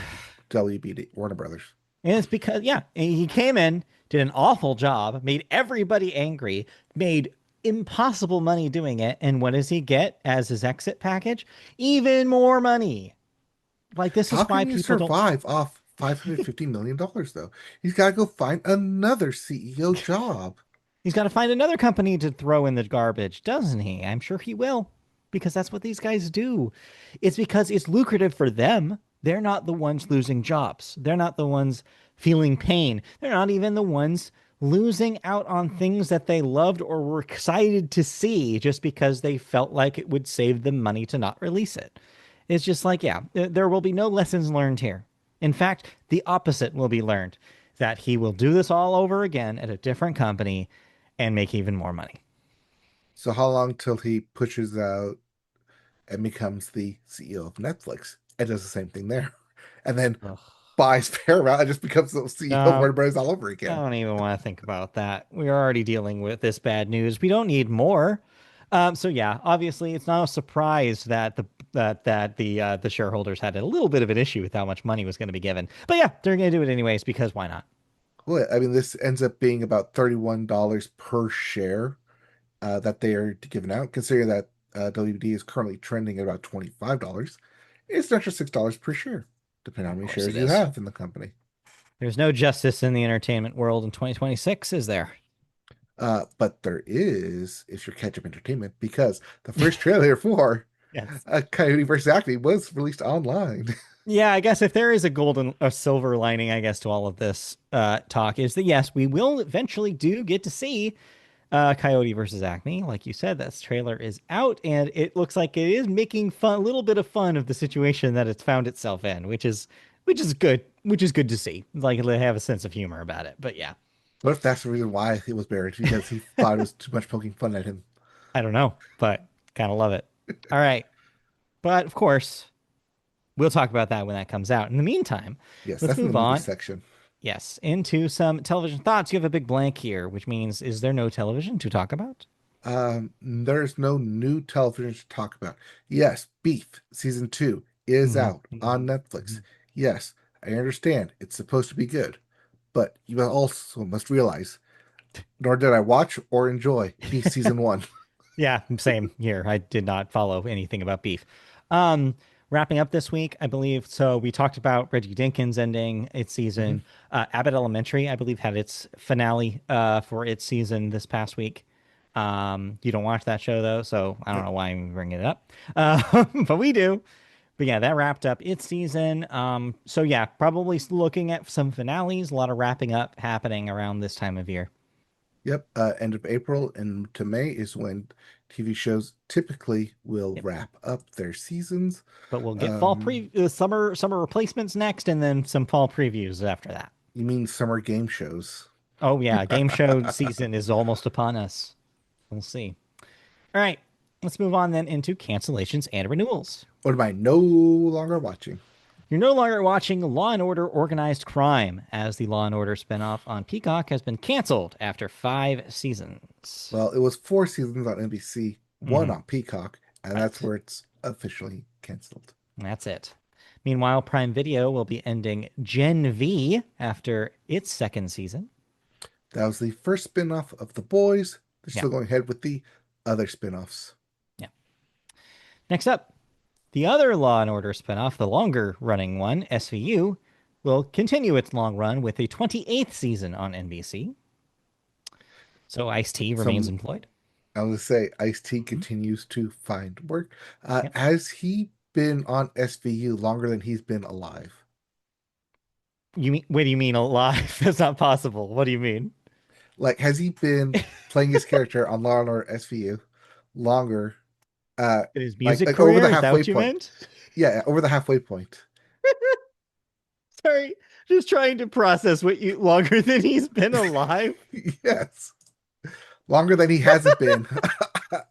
WBD, Warner Brothers. And it's because, yeah, he came in, did an awful job, made everybody angry, made impossible money doing it. And what does he get as his exit package? Even more money. Like, this How is why can you people don't. survive off $550 million, though? He's got to go find another CEO job. He's got to find another company to throw in the garbage, doesn't he? I'm sure he will, because that's what these guys do. It's because it's lucrative for them. They're not the ones losing jobs. They're not the ones feeling pain. They're not even the ones losing out on things that they loved or were excited to see just because they felt like it would save them money to not release it. It's just like, yeah, there will be no lessons learned here. In fact, the opposite will be learned, that he will do this all over again at a different company and make even more money. So how long till he pushes out and becomes the CEO of Netflix and does the same thing there, and then Ugh. buys Paramount and just becomes the CEO of Um, Warner Brothers all over I again? don't even want to think about that. We're already dealing with this bad news. We don't need more. So yeah, obviously, it's not a surprise that the shareholders had a little bit of an issue with how much money was going to be given. But yeah, they're going to do it anyways because why not? Well, I mean, this ends up being about $31 per share that they are giving out, considering that WD is currently trending at about $25. It's an extra $6 per share, depending on how Of many course it shares you is. have in the company. There's no justice in the entertainment world in 2026, is there? But there is, if you're catch up entertainment, because the first trailer for Yes. Coyote vs. Acme was released online. Yeah, I guess if there is a golden or silver lining, I guess, to all of this talk is that yes, we will eventually do get to see Coyote versus Acme. Like you said, that trailer is out, and it looks like it is making fun, a little bit of fun of the situation that it's found itself in, which is good to see. Like they have a sense of humor about it. But yeah, What if that's the reason why it was buried? Because he thought it was too much poking fun at him. I don't know, but kind of love it. All right, but of course, we'll talk about that when that comes out. In the meantime, Yes, let's that's in the move movie on. section. Yes, into some television thoughts. You have a big blank here, which means is there no television to talk about? There's no new television to talk about. Yes, Beef season 2 is Mhm, out on mhm, Netflix. mhm. Yes, I understand it's supposed to be good, but you also must realize, nor did I watch or enjoy Beef season 1. Yeah, same here. I did not follow anything about beef. Um, Wrapping up this week, I believe. So we talked about Reggie Dinkins ending its Mhm. season. Abbott Elementary, I believe, had its finale for its season this past week. You don't watch that show though, so I don't Nope. know why I'm bringing it up, but we do. But yeah, that wrapped up its season. So yeah, probably looking at some finales. A lot of wrapping up happening around this time of year. Yep. End of April and to May is when TV shows typically will Yep. wrap up their seasons. But we'll get Um, summer replacements next, and then some fall previews after that. you mean summer game shows? Oh yeah, game show season is almost upon us. We'll see. All right, let's move on then into cancellations and renewals. What am I no longer watching? You're no longer watching Law and Order Organized Crime, as the Law and Order spinoff on Peacock has been canceled after 5 seasons. Well, it was 4 seasons on NBC, one Hmm. on Peacock, and that's Right. where it's officially canceled. That's it. Meanwhile, Prime Video will be ending Gen V after its second season. That was the first spin-off of The Boys. They're Yeah. still going ahead with the other spin-offs. Yeah. Next up, the other Law and Order spinoff, the longer running one, SVU, will continue its long run with a 28th season on NBC. So Ice-T remains Some employed. I was gonna say Ice-T Hmm? continues to find work. Yep. Has he been on SVU longer than he's been alive? You mean, what do you mean alive? That's not possible. What do you mean? Like, has he been playing his character on Law and Order SVU longer? Uh, In his like music like over the career? Is that halfway what you point. meant? Yeah, over the halfway point. Sorry, just trying to process what you longer than he's been alive. Yes, longer than he hasn't been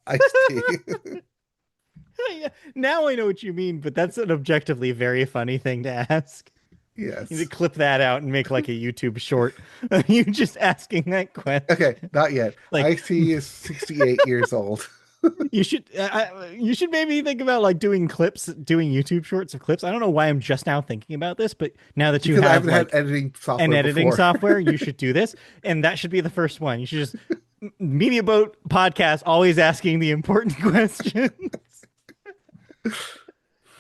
Ice-T. Now I know what you mean, but that's an objectively very funny thing to ask. You need Yes. to clip that out and make like a YouTube short. You just asking that Okay, question. not yet. Like Ice-T is 68 years old. you should maybe think about like doing clips, doing YouTube shorts of clips. I don't know why I'm just now thinking about this, but now that you Because I have haven't had like editing an software editing before. software, you should do this, and that should be the first one. You should just Media Boat podcast, always asking the important questions.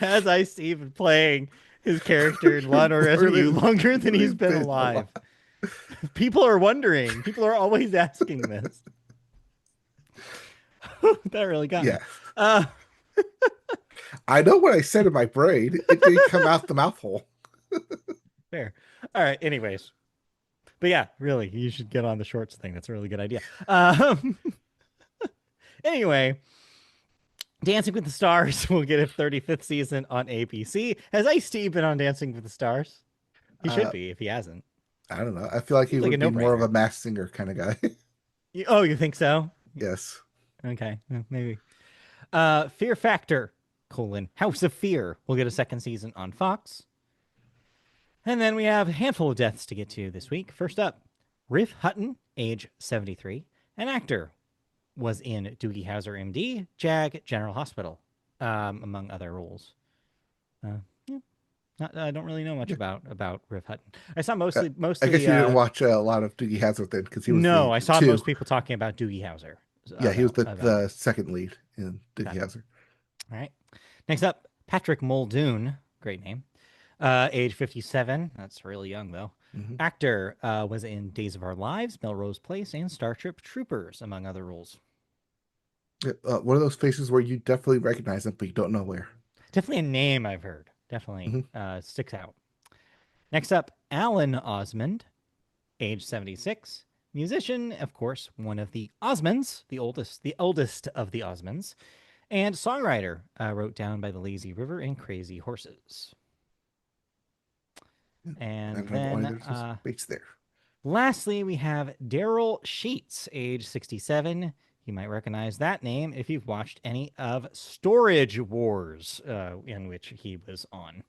Has I Steve playing his character in Law and Order Longer SVU than longer than he's he's been been alive? alive. People are wondering. People are always asking this. That really got me. Yes. Uh, I know what I said in my brain. It didn't come out the mouth hole. Fair. All right. Anyways, but yeah, really, you should get on the shorts thing. That's a really good idea. Anyway, Dancing with the Stars will get a 35th season on ABC. Has Ice-T been on Dancing with the Stars? He should Uh, be if he hasn't. I don't know. I feel like he Seems like a would be more of no-brainer. a mass singer kind of guy. Oh, you think so? Yes. Okay, maybe. Fear Factor: House of Fear will get a second season on Fox. And then we have a handful of deaths to get to this week. First up, Riff Hutton, age 73, an actor, was in Doogie Howser, MD, JAG General Hospital, among other roles. Yeah, I don't really know much Yeah. about Riff Hutton. I saw Uh, mostly I guess mostly. you didn't watch a lot of Doogie Howser then because he was No, the I saw two. most people talking about Doogie Howser. Yeah, he was About the it. second lead in Okay. Doogie Howser. All right. Next up, Patrick Muldoon, great name, age 57. That's really young though. Hmm. Actor, was in Days of Our Lives, Melrose Place, and Starship Troopers, among other roles. Yeah, one of those faces where you definitely recognize him, but you don't know where. Definitely a name I've heard. Definitely Hmm. sticks out. Next up, Alan Osmond, age 76. Musician, of course, one of the Osmonds, the oldest of the Osmonds, and songwriter, wrote Down by the Lazy River and Crazy Horses. I And don't know why then there's a space there. lastly, we have Daryl Sheets, age 67. You might recognize that name if you've watched any of Storage Wars, in which he was on.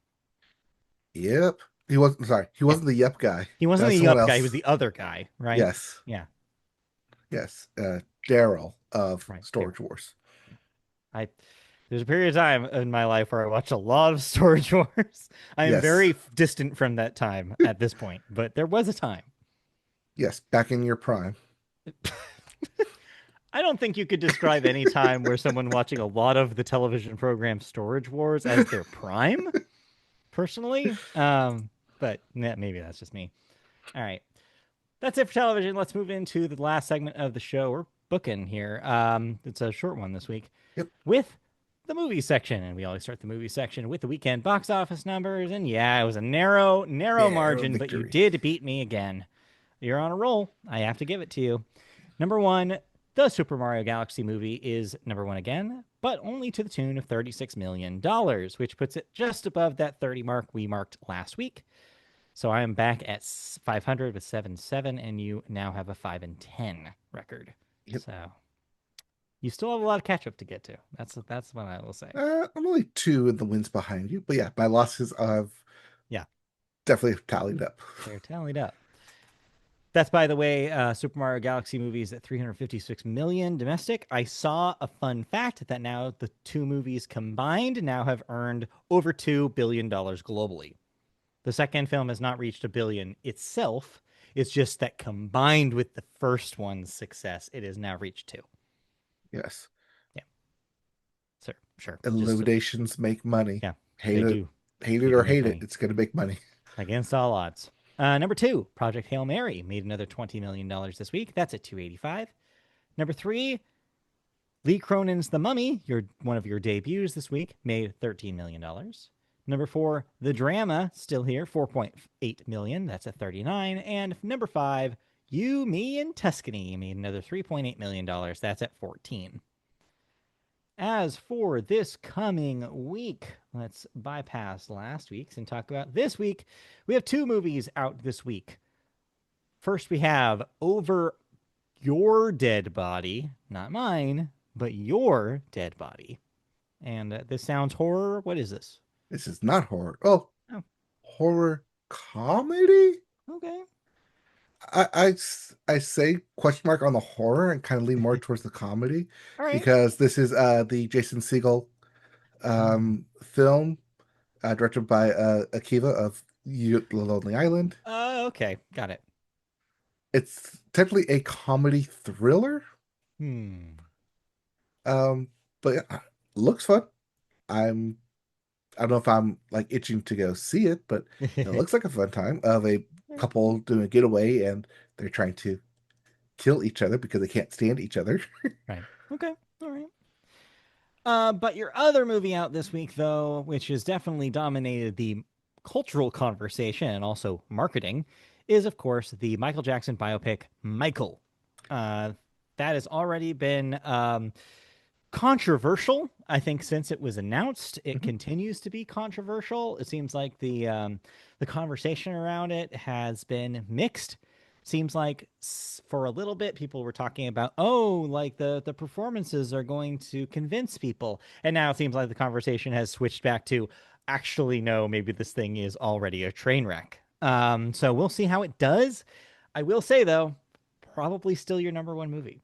Yep. He wasn't, sorry, he Yeah. wasn't the Yep guy. He That wasn't was the someone up guy, he was else. the other guy, right? Yes. Yeah, Yes. Daryl of right. Storage Wars. I There's a period of time in my life where I watched a lot of Storage Wars. I am Yes. very distant from that time at this point, but there was a time. Yes. Back in your prime. I don't think you could describe any time where someone watching a lot of the television program Storage Wars as their prime, personally. But maybe that's just me. All right. That's it for television. Let's move into the last segment of the show. We're booking here. It's a short one this week Yep. with the movie section. And we always start the movie section with the weekend box office numbers. And yeah, it was a narrow Yeah. margin, but you Victory. did beat me again. You're on a roll. I have to give it to you. Number one, the Super Mario Galaxy movie is number one again, but only to the tune of $36 million, which puts it just above that 30 mark we marked last week. So I am back at 500 with 7-7, and you now have a 5-10 record. Yep. So you still have a lot of catch up to get to. That's what I will say. I'm only two in the wins behind you, but yeah, my losses have Yeah, definitely tallied up. they're tallied up. That's, by the way, Super Mario Galaxy movies at 356 million domestic. I saw a fun fact that now the two movies combined now have earned over $2 billion globally. The second film has not reached a billion itself. It's just that combined with the first one's success, it has now reached two. Yes. Yeah, sure. Just Illuminations make money. yeah, Hate they it, do. hate They it do or make hate it. money It's gonna make money. against all odds. Number two, Project Hail Mary made another $20 million this week. That's at 285. Number three, Lee Cronin's The Mummy, one of your debuts this week, made $13 million. Number four, The Drama, still here, 4.8 million. That's at 39. And number five, You, Me, and Tuscany made another $3.8 million. That's at 14. As for this coming week, let's bypass last week's and talk about this week. We have two movies out this week. First, we have Over Your Dead Body, not mine, but Your Dead Body. And this sounds horror. What is this? This is not horror. Oh, Oh, horror comedy? okay. I say question mark on the horror and kind of lean more towards the comedy All right. because this is the Jason Segel Oh. film directed by Akiva of The Lonely Island. Okay. Got it. It's technically a comedy thriller, Hmm. um, but yeah, looks fun. I'm I don't know if I'm like itching to go see it, but it looks like a fun time of a couple doing a getaway and they're trying to kill each other because they can't stand each other. Right. Okay. All right. But your other movie out this week, though, which has definitely dominated the cultural conversation and also marketing, is of course the Michael Jackson biopic Michael. Uh, that has already been controversial. I think since it was announced, it Mhm. continues to be controversial. It seems like the conversation around it has been mixed. Seems like for a little bit people were talking about, oh, like the performances are going to convince people, and now it seems like the conversation has switched back to actually no, maybe this thing is already a train wreck. So we'll see how it does. I will say though, probably still your number one movie.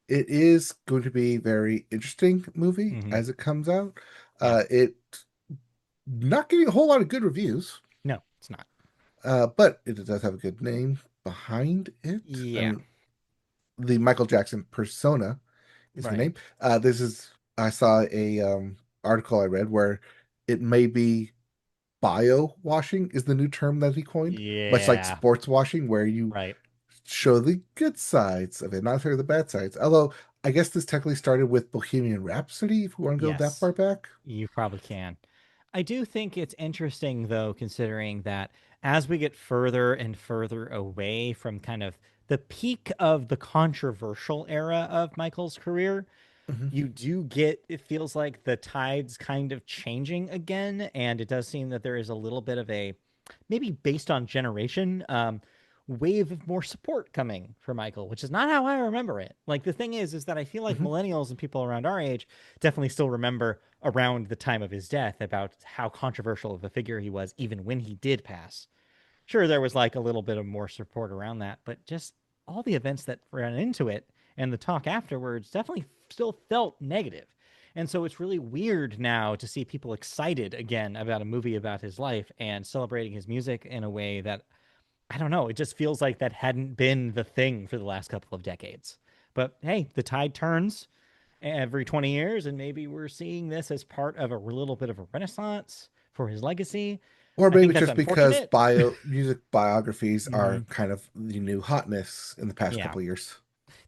It is going to be a very interesting movie Mm-hmm. as it comes out. Yeah. It not getting a whole lot of good reviews, No, it's not. but it does have a good name behind it. I Yeah. mean, the Michael Jackson persona is the Right. name. This is I saw a article I read where it may be bio washing is the new term that he coined, much like Yeah. sports washing, where you Right. show the good sides of it, not necessarily the bad sides. Although I guess this technically started with Bohemian Rhapsody, if we want to go that Yes. far back. You probably can. I do think it's interesting, though, considering that as we get further and further away from kind of the peak of the controversial era of Michael's career, Mhm, you do get, it feels like the tide's kind of changing again. And it does seem that there is a little bit of a, maybe based on generation, wave of more support coming for Michael, which is not how I remember it. Like the thing is that I feel like mhm. millennials and people around our age definitely still remember around the time of his death about how controversial of a figure he was, even when he did pass. Sure, there was like a little bit of more support around that, but just all the events that ran into it and the talk afterwards definitely still felt negative. And so it's really weird now to see people excited again about a movie about his life and celebrating his music in a way that I don't know. It just feels like that hadn't been the thing for the last couple of decades. But hey, the tide turns every 20 years, and maybe we're seeing this as part of a little bit of a renaissance for his legacy. Or I think maybe that's just because unfortunate. bio music biographies are Hmm. kind of the new hotness in the past Yeah, couple of years.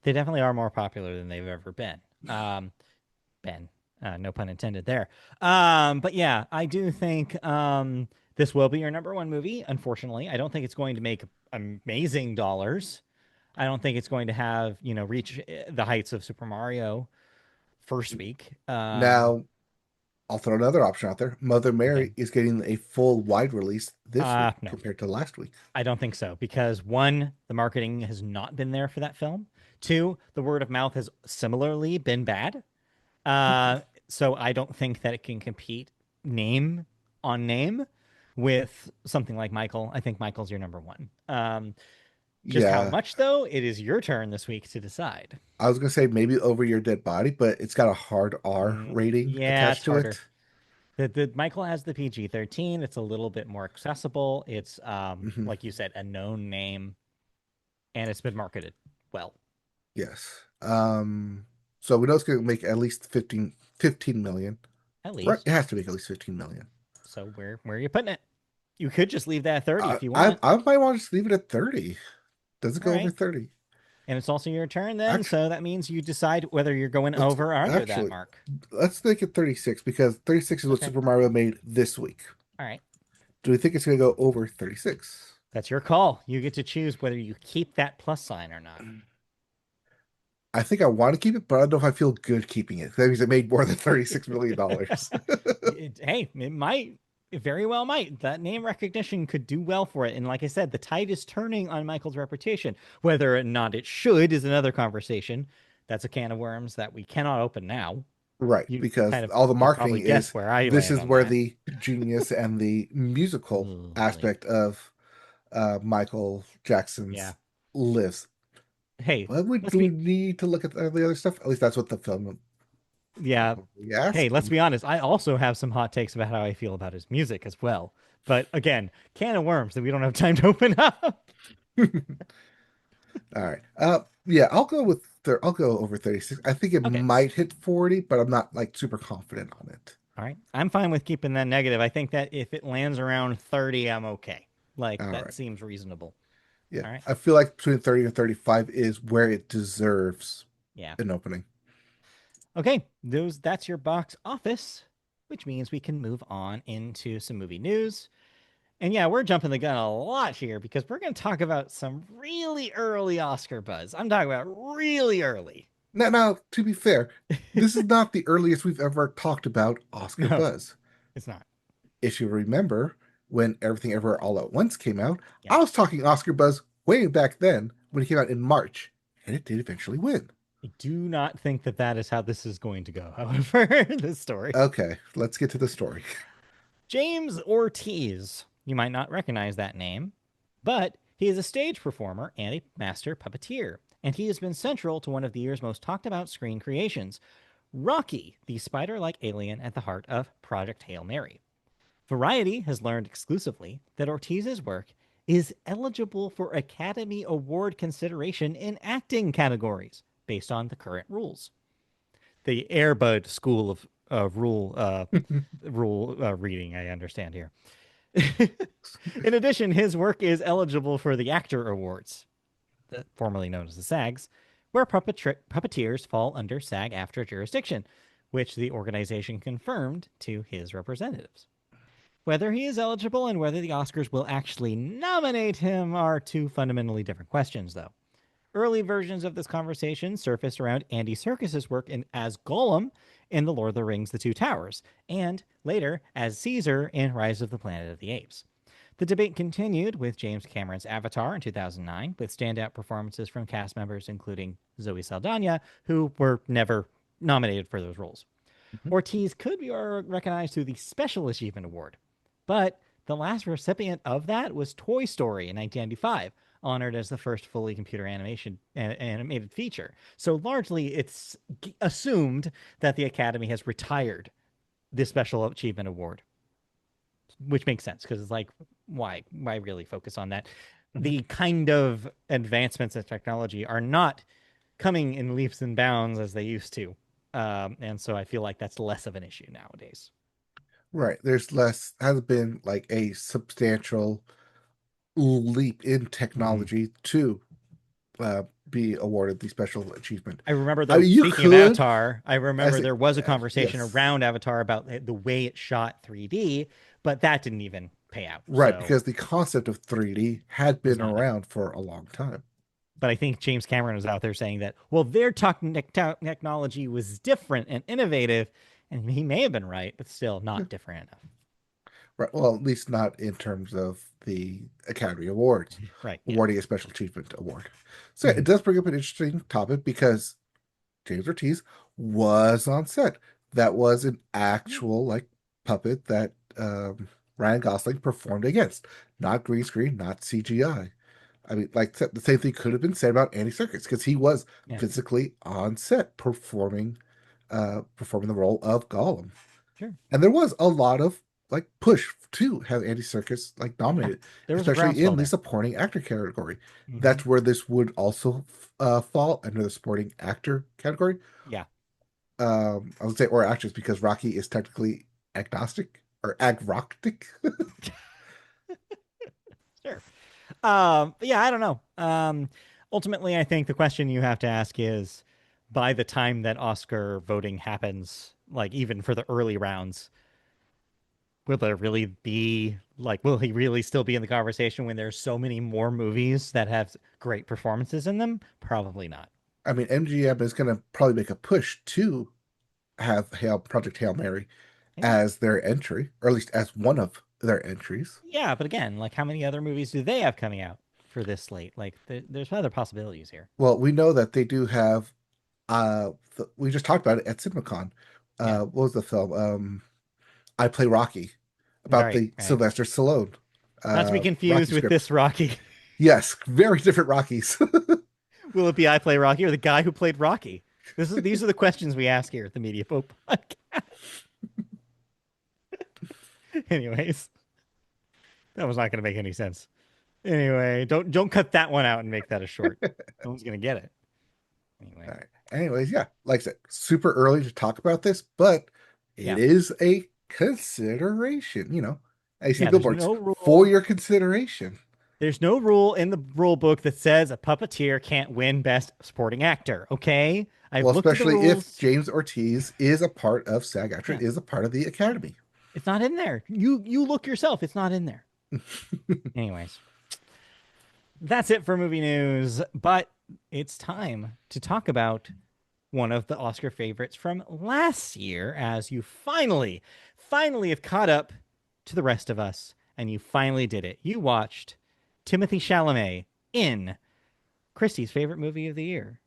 they definitely are more popular than they've ever been. Ben, no pun intended there. But yeah, I do think this will be your number one movie. Unfortunately, I don't think it's going to make amazing dollars. I don't think it's going to have, reach the heights of Super Mario first week. Now, I'll throw another option out there. Mother Okay. Mary is getting a full wide release this week No, compared to last week. I don't think so because one, the marketing has not been there for that film. Two, the word of mouth has similarly been bad. So I don't think that it can compete name on name with something like Michael. I think Michael's your number one. Just how Yeah, much though, it is your turn this week to decide. I was gonna say maybe Over Your Dead Body, but it's got a hard R rating Yeah, it's attached to harder. it. The Michael has the PG-13. It's a little bit more accessible. It's Hmm. like you said, a known name, and it's been marketed well, Yes. So we know it's gonna make at least 15 million. at Right? It least. has to make at least 15 million. So where are you putting it? You could just leave that at 30 if you I want. I might want to just leave it at 30. Does it All go over right. 30? And it's also your turn then, Actually, so that means you decide whether you're going let's over or under that actually mark. let's make it 36 because 36 is what Okay. Super Mario made this week. All right. Do we think it's gonna go over 36? That's your call. You get to choose whether you keep that plus sign or not. I think I want to keep it, but I don't know if I feel good keeping it. That means it made more than $36 million. Hey, it might, it very well might. That name recognition could do well for it. And like I said, the tide is turning on Michael's reputation. Whether or not it should is another conversation. That's a can of worms that we cannot open now. Right, You because kind of all the could probably marketing guess is where I this land is on where that. the genius and the musical Oh boy. aspect of Michael Yeah. Jackson's lives. Hey, But we let's do we be need to look at the other stuff? At least that's what the film yeah. probably Hey, let's asking. be honest. I also have some hot takes about how I feel about his music as well. But again, can of worms that we don't have time to open up. All right. Yeah, I'll go over 36. I think it Okay. might hit 40, but I'm not like super confident on it. All right. I'm fine with keeping that negative. I think that if it lands around 30, I'm okay. Like All that right. seems reasonable. Yeah. All right. I feel like between 30 and 35 is where it deserves Yeah. an opening. Okay. That's your box office, which means we can move on into some movie news. And yeah, we're jumping the gun a lot here because we're going to talk about some really early Oscar buzz. I'm talking about really early. Now, to be fair, this is not the earliest we've ever talked about Oscar No, buzz. it's not. If you remember, when Everything Everywhere All at Once came out, Yeah. I was talking Oscar buzz way back then when it came out in March, and it did eventually win. I do not think that that is how this is going to go, however, this story. Okay, let's get to the story. James Ortiz. You might not recognize that name, but he is a stage performer and a master puppeteer, and he has been central to one of the year's most talked about screen creations, Rocky, the spider like alien at the heart of Project Hail Mary. Variety has learned exclusively that Ortiz's work is eligible for Academy Award consideration in acting categories based on the current rules. The Airbud School of rule reading, I understand here. In addition, his work is eligible for the Actor Awards, formerly known as the SAGs, where puppeteers fall under SAG after jurisdiction, which the organization confirmed to his representatives. Whether he is eligible and whether the Oscars will actually nominate him are two fundamentally different questions, though. Early versions of this conversation surfaced around Andy Serkis's work as Gollum in The Lord of the Rings: The Two Towers, and later as Caesar in Rise of the Planet of the Apes. The debate continued with James Cameron's Avatar in 2009, with standout performances from cast members including Zoe Saldana, who were never nominated for those roles. Ortiz could be recognized through the Special Achievement Award, but the last recipient of that was Toy Story in 1995, honored as the first fully computer animated feature. So largely, it's assumed that the Academy has retired this Special Achievement Award, which makes sense because it's like, why really focus on that? The kind of advancements in technology are not coming in leaps and bounds as they used to. And so I feel like that's less of an issue nowadays. Right. There's less, has been like a substantial leap in Mm-hmm. technology to be awarded the special achievement. I remember I though, mean, you speaking of could, Avatar, I as remember it, there was a conversation yes, around Avatar about the way it shot 3D, but that didn't even pay out. right, So because the concept of 3D had was been not a thing. around for a long time. But I think James Cameron was out there saying that, well, their technology was different and innovative. And he may have been right, but still Yeah, not different enough. right. Well, at least not in terms of the Academy Awards Right. Yeah. awarding a special achievement award. So yeah, Mm-hmm. it does bring up an interesting topic because James Ortiz was on set. That was an Yeah. actual like puppet that Ryan Gosling performed against, not green screen, not CGI. I mean, like the same thing could have been said about Andy Serkis because he was Yeah. physically on set performing the role of Gollum, Sure. and there was a lot of like push to have Andy Serkis like Yeah. nominated, There was a especially groundswell in the there. supporting actor category. Mm-hmm. That's where this would also fall under the supporting actor category. Yeah. I would say or actress because Rocky is technically agnostic or agroctic. Sure. Yeah, I don't know. Ultimately, I think the question you have to ask is by the time that Oscar voting happens, like even for the early rounds, will there really be like, will he really still be in the conversation when there's so many more movies that have great performances in them? Probably not. I mean, MGM is going to probably make a push to have Project Hail Mary Yeah. as their entry, or at least as one of their entries. Yeah, but again, like how many other movies do they have coming out for this slate? Like there's other possibilities here. Well, we know that they do have. We just talked about it at CinemaCon. Yeah. What was the film? I Play Rocky, about Right. the Right. Sylvester Stallone Not to be Rocky confused with script. this Rocky. Yes, very different Rockies. Will it be I Play Rocky or the guy who played Rocky? These are the questions we ask here at the Media Pope Podcast. Anyways, that was not going to make any sense. Anyway, don't cut that one out and make that a short. No one's going to get it. All Anyway, right. Anyways, yeah, like I said, super early to talk about this, but it yeah, is a consideration. I see yeah. There's billboards no for rule. your consideration. There's no rule in the rule book that says a puppeteer can't win Best Supporting Actor. Okay, I've Well, looked at the especially if rules. James Ortiz is a part of SAG-AFTRA, Yeah, is a part of the Academy. it's not in there. You look yourself. It's not in there. Anyways, that's it for movie news. But it's time to talk about one of the Oscar favorites from last year, as you finally have caught up to the rest of us, and you finally did it. You watched Timothy Chalamet in Christie's favorite movie of the year,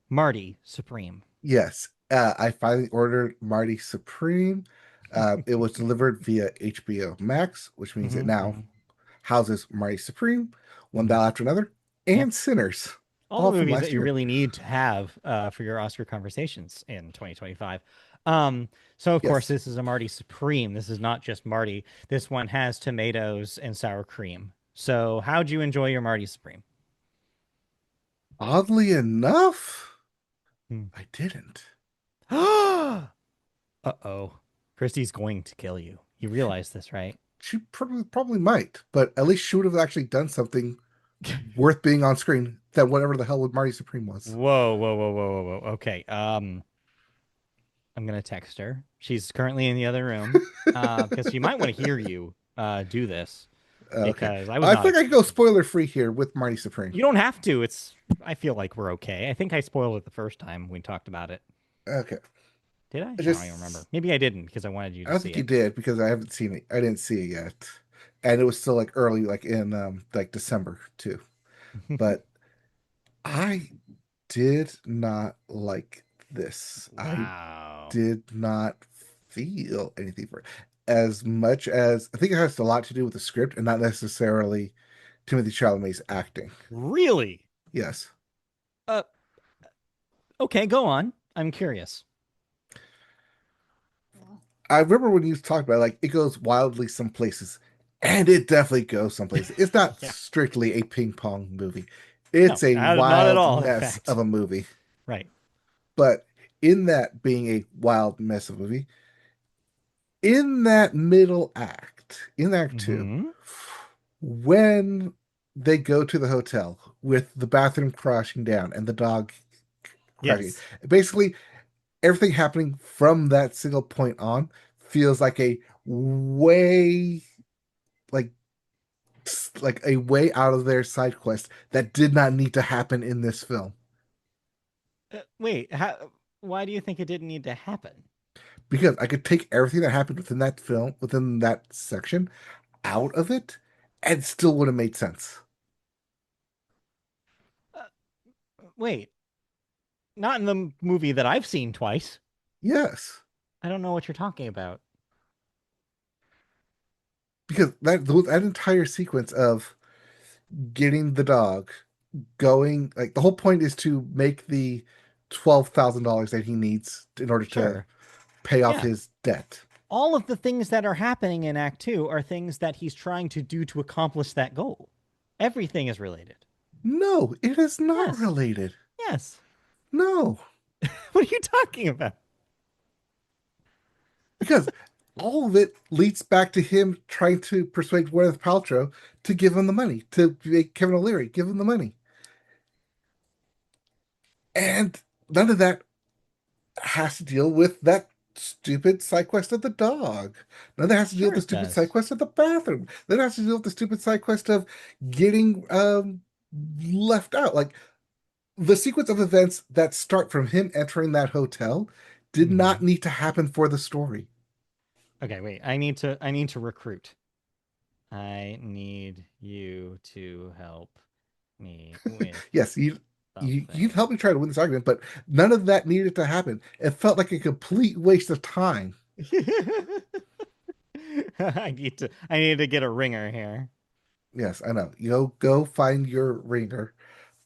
Marty Supreme. Yes, I finally ordered Marty Supreme. It was delivered via HBO Max, which means it Mm-hmm, now mm-hmm, houses Marty Supreme, One mm-hmm. Thou After Another, Yep. and Sinners, All the all from movies that last you year. really need to have for your Oscar conversations in 2025. Um, so of course Yes, this is a Marty Supreme. This is not just Marty. This one has tomatoes and sour cream. So how'd you enjoy your Marty Supreme? oddly enough, Hmm. I didn't. Uh-oh. Christy's going to kill you. You realize this, right? She probably might, but at least she would have actually done something worth being on screen than whatever the hell Marty Supreme was. Whoa, whoa, whoa, whoa, whoa, whoa. Okay. I'm gonna text her. She's currently in the other room. Because she might want to hear you do this Okay, because I was I not think I can go expecting that. spoiler free here with Marty Supreme. You don't have to. I feel like we're okay. I think I spoiled it the first time we talked about it. Okay, Did I? I I don't even remember. just Maybe I didn't because I wanted you I to don't see think you it. did because I haven't seen it. I didn't see it yet, and it was still like early, like in like December too. But I did not like this. I Wow. did not feel anything for it. As much as I think it has a lot to do with the script and not necessarily Timothy Chalamet's acting. Really? Yes. Uh, okay, go on. I'm curious. I remember when you talked about it, like it goes wildly some places, and it definitely goes some places. It's not Yeah. strictly a ping pong movie. No, It's a not at wild all, in mess fact. of a movie. Right. But in that being a wild mess of a movie, in that middle act, in Act Two, Mm-hmm. when they go to the hotel with the bathroom crashing down and the dog crashing, Yes. basically everything happening from that single point on feels like a way like like a way out of their side quest that did not need to happen in this film Wait, why do you think it didn't need to happen? because I could take everything that happened within that film within that section out of it and still would have made sense. Uh, Wait, not in the movie that I've seen twice. Yes, I don't know what you're talking about. because that entire sequence of getting the dog going, like the whole point is to make the $12,000 that he needs in order to Sure. pay off Yeah. his debt. All of the things that are happening in Act Two are things that he's trying to do to accomplish that goal. Everything is related. No, it is not Yes. related. Yes. No, What are you talking about? because all of it leads back to him trying to persuade Gwyneth Paltrow to give him the money, to make Kevin O'Leary give him the money. And none of that has to deal with that stupid side quest of the dog. None of that has to deal with Sure the it stupid side does. quest of the bathroom. None of that has to deal with the stupid side quest of getting left out. Like the sequence of events that start from him entering that hotel did not Hmm. need to happen for the story. Okay, wait. I need to recruit. I need you to help me with Yes, you. you something. can help me try to win this argument, but none of that needed to happen. It felt like a complete waste of time. I need to get a ringer here. Yes, I know. You go find your ringer,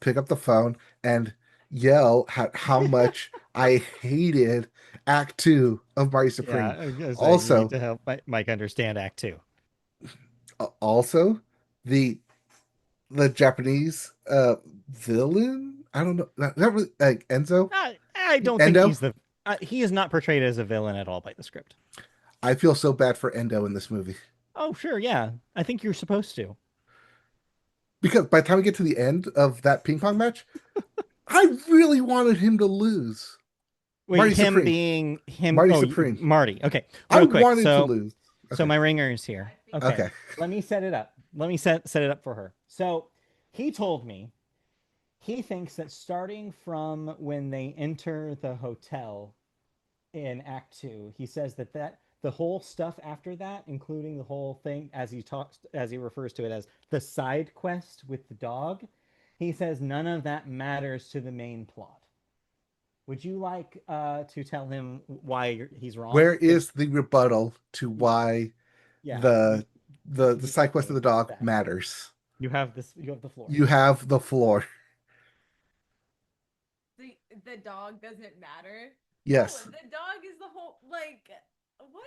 pick up the phone, and yell at how much I hated Act Two of Marty Yeah, Supreme. I was gonna say you need Also, to help Mike understand Act Two. also the Japanese villain. I don't know, not really like Enzo, I don't think Endo. he is not portrayed as a villain at all by the script. I feel so bad for Endo in this movie Oh, sure, yeah. I think you're supposed to. because by the time we get to the end of that ping pong match, I really wanted him to lose. Wait, Marty him Supreme, being him. Marty Oh, Supreme. Marty. Okay, I real quick. wanted to lose. So Okay, my ringer is here. Okay, okay. let me set it up. Let me set it up for her. So he told me he thinks that starting from when they enter the hotel in Act Two, he says that the whole stuff after that, including the whole thing as he refers to it as the side quest with the dog, he says none of that matters to the main plot. Would you like to tell him why he's Where wrong? Because is the rebuttal to why yeah, the the you side tell quest of me the dog exactly. matters? You have this. You have the floor. You have the floor. The dog doesn't matter. No, Yes. the dog is the whole like what?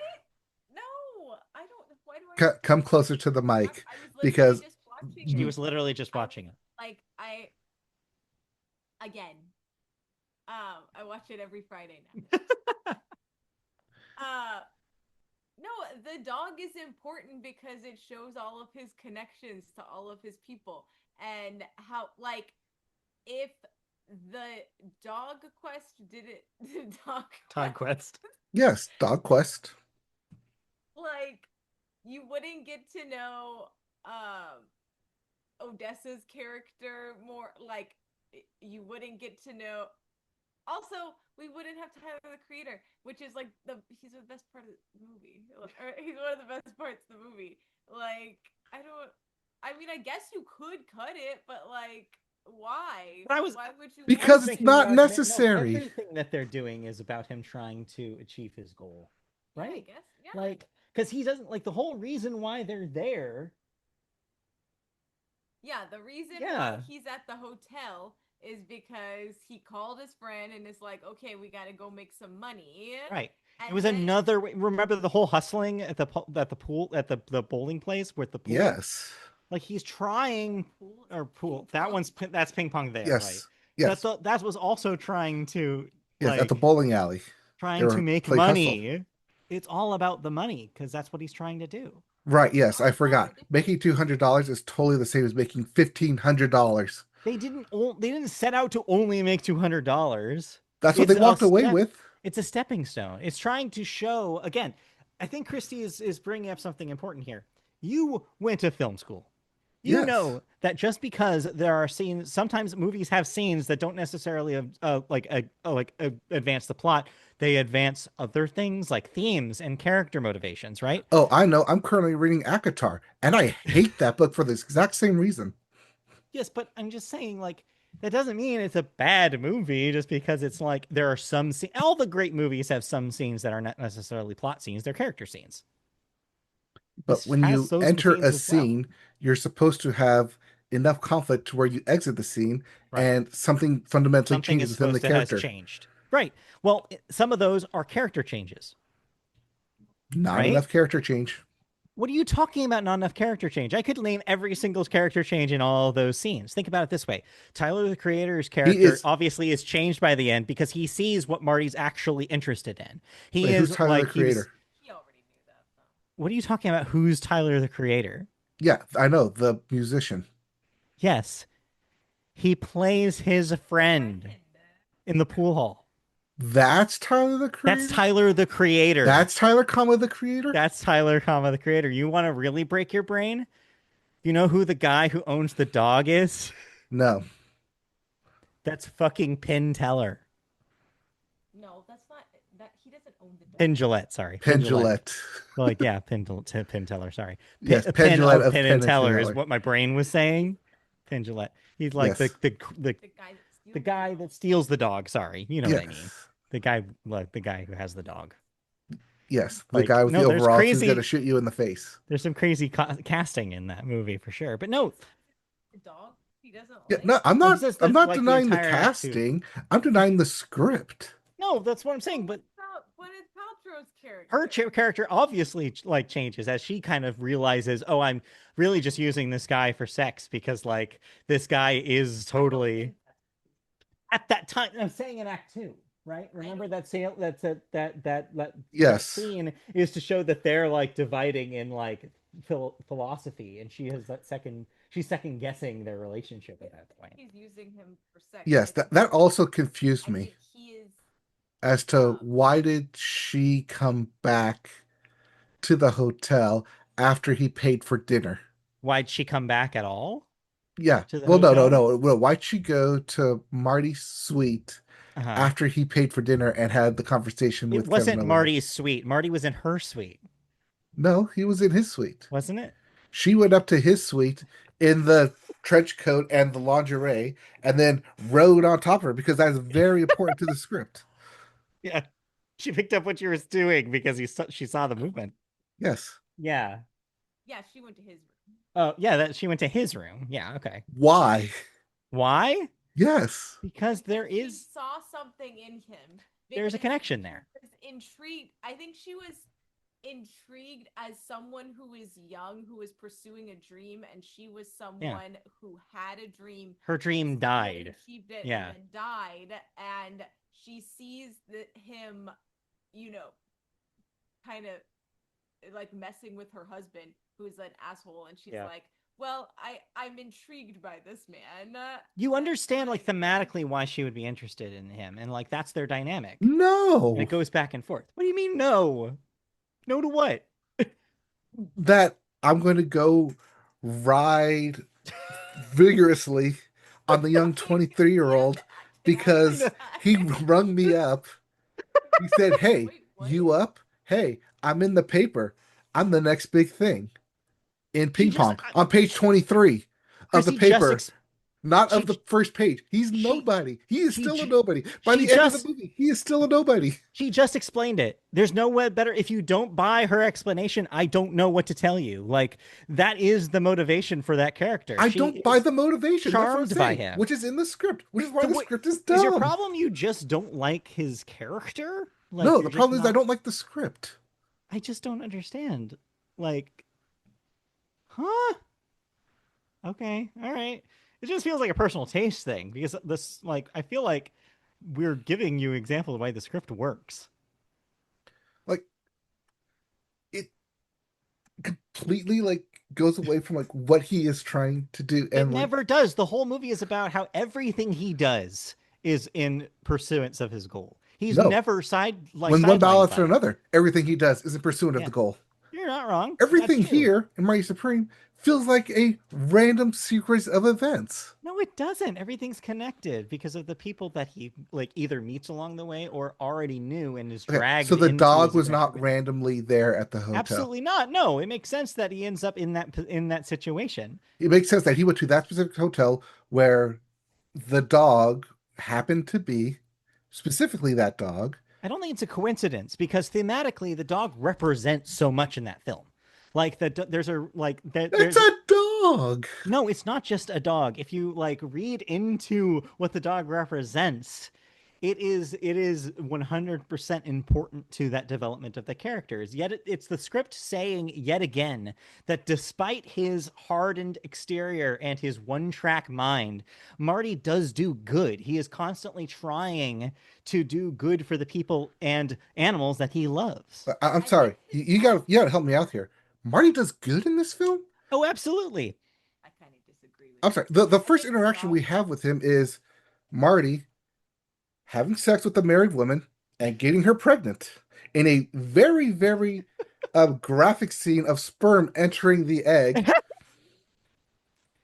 No, I don't. Why do I have to Come watch closer to the it? mic I was literally because just watching She you, it. was literally just I was watching it. like I again. I watch it every Friday now. Uh, no, the dog is important because it shows all of his connections to all of his people and how like if the dog quest didn't the dog Todd quest Quest. yes, dog quest. like you wouldn't get to know Odessa's character more like you wouldn't get to know also we wouldn't have Tyler the creator which is like he's the best part of the movie or he's one of the best parts of the movie like I mean I guess you could cut it but like why I was why would you I cut was Because it's it thinking not about no, necessary. everything that they're doing is about him trying to achieve his goal, yeah I right? guess yeah Like, because he doesn't like the whole reason why they're there. yeah, the reason why Yeah, he's at the hotel is because he called his friend and is like, okay, we got to go make some money. right. It And was then, another way. Remember the whole hustling at the pool at the bowling place with the pool. Yes. Like he's trying pool, or ping pool. That pong. one's that's ping pong there, right? Yes. Yes. That was also trying to Yes. At the like bowling alley. They trying to were make play hustle. money. It's all about the money because that's what he's trying to do. Right. Yes. I Also, forgot. Making $200 is totally the same as making $1,500. They didn't set out to only make $200. That's what they It's a walked away step. with. It's a stepping stone. It's trying to show again. I think Christy is bringing up something important here. You went to film school. You Yes. know that just because there are scenes, sometimes movies have scenes that don't necessarily advance the plot. They advance other things like themes and character motivations, right? Oh, I know. I'm currently reading Akatar, and I hate that book for this exact same reason. Yes, but I'm just saying, like, that doesn't mean it's a bad movie just because it's like there are some scenes. All the great movies have some scenes that are not necessarily plot scenes, they're character scenes. But This when has you those enter scenes a as well. scene, you're supposed to have enough conflict to where you exit the scene Right. and something fundamentally Something changes is within the supposed to has character. changed. Right. Well, some of those are character changes, Not right? enough character change. What are you talking about? Not enough character change. I could name every single character change in all of those scenes. Think about it this way: Tyler, the creator's He character, is. obviously is changed by the end because he sees what Marty's actually interested in. He Wait, who's is Tyler the like he was. creator? he already knew that though. What are you talking about? Who's Tyler, the creator? Yeah, I know the musician. Yes, he plays his The friend friend. in the pool hall. That's Tyler the That's creator. Tyler, the creator. That's Tyler, comma the creator. That's Tyler, comma the creator. You want to really break your brain? You know who the guy who owns the dog is? No, That's fucking Penn Teller. No, that's not that. He doesn't own the dog. Penn Jillette, sorry. Penn Jillette. Pendulette. Like, yeah, Penn Teller, sorry. Yes, A Penn Pendulette of of Penn and Penn and Teller is Teller. what my brain was saying. Penn Jillette. He's like Yes, the The guy that The guy that steals the dog. Sorry, you know what I mean. Yes. The guy who has the dog. Yes. The Like, guy with the no, overalls who's going to shoot you in the face. there's some crazy casting in that movie for sure. But no, The dog he doesn't Yeah, like. no, I'm well, he not says I'm that not like the denying the entire act too. casting. I'm denying the script. No, that's what I'm saying. But What is Paltrow's character? her character obviously like changes as she kind of realizes, oh, I'm really just using this guy for sex because like this guy is totally at that time. I'm saying in Act Two, right? Remember that scene? That Yes. scene is to show that they're like dividing in like philosophy, and she has that second. She's second guessing their relationship at that point. He's using him for sex. Yes, that also confused I me think he is as to why did she come back to the hotel after he paid for dinner. Why'd she come back at all Yeah. to the Well, no, no, hotel? no. Well, why'd she go to Marty's suite Uh-huh. after he paid for dinner and had the conversation It with Kevin wasn't O'Leary? Marty's suite. Marty was in her suite, No, he was in his suite. wasn't it? She went up to his suite in the trench coat and the lingerie and then rode on top of her because that's very important to the script. Yeah. She picked up what you were doing because she saw the movement. Yes. Yeah. Yeah, she went to his room. Oh, yeah, that she went to his room. Yeah, okay. Why? Why? Yes. Because She saw something in him. There's a connection there. Was intrigued. I think she was intrigued as someone who is young, who is pursuing a dream, and she was someone who had a dream. Her dream died. Achieved it Yeah. and then died, and she sees him, you know, kind of like messing with her husband, who's an asshole, and she's like, well, I'm intrigued by this man. You understand like thematically why she would be interested in him, and like that's their dynamic. No. And it goes back and forth. What do you mean no? No to what? That I'm going to go ride vigorously on the young 23-year-old because he rung me up. He said, hey, you up? Hey, I'm in the paper. I'm the next big thing in ping pong on page 23 of the paper. Not of the first page. He's nobody. He is still a nobody. By the end of the movie, he is still a nobody. She just explained it. There's no way better. If you don't buy her explanation, I don't know what to tell you. Like, that is the motivation for that character. I don't buy the motivation. Charmed by him. Which is in the script. Which is why the script is dumb. Is your problem you just don't like his character? Like, no, the problem is I don't like the script. I just don't understand. Like, huh? Okay, all right. It just feels like a personal taste thing because this, like, I feel like we're giving you an example of why the script works. Like, it completely like goes away from like what he is trying to do, and it never does. The whole movie is about how everything he does is in pursuance of his goal. He's never when one balance after another. Everything he does is in pursuit of the goal. You're not wrong. Everything here in Marty Supreme feels like a random sequence of events. No, it doesn't. Everything's connected because of the people that he like either meets along the way or already knew and is dragged. So the dog was not randomly there at the hotel. Absolutely not. No, it makes sense that he ends up in that situation. It makes sense that he went to that specific hotel where the dog happened to be, specifically that dog. I don't think it's a coincidence because thematically the dog represents so much in that film. Like there's a like it's a dog. No, it's not just a dog. If you like read into what the dog represents, it is 100% important to that development of the characters. Yet it's the script saying yet again that despite his hardened exterior and his one-track mind, Marty does do good. He is constantly trying to do good for the people and animals that he loves. I'm sorry. You got to help me out here. Marty does good in this film? Oh, absolutely. I kind of disagree with I'm sorry. The first interaction we have with him is Marty having sex with a married woman and getting her pregnant in a very, very graphic scene of sperm entering the egg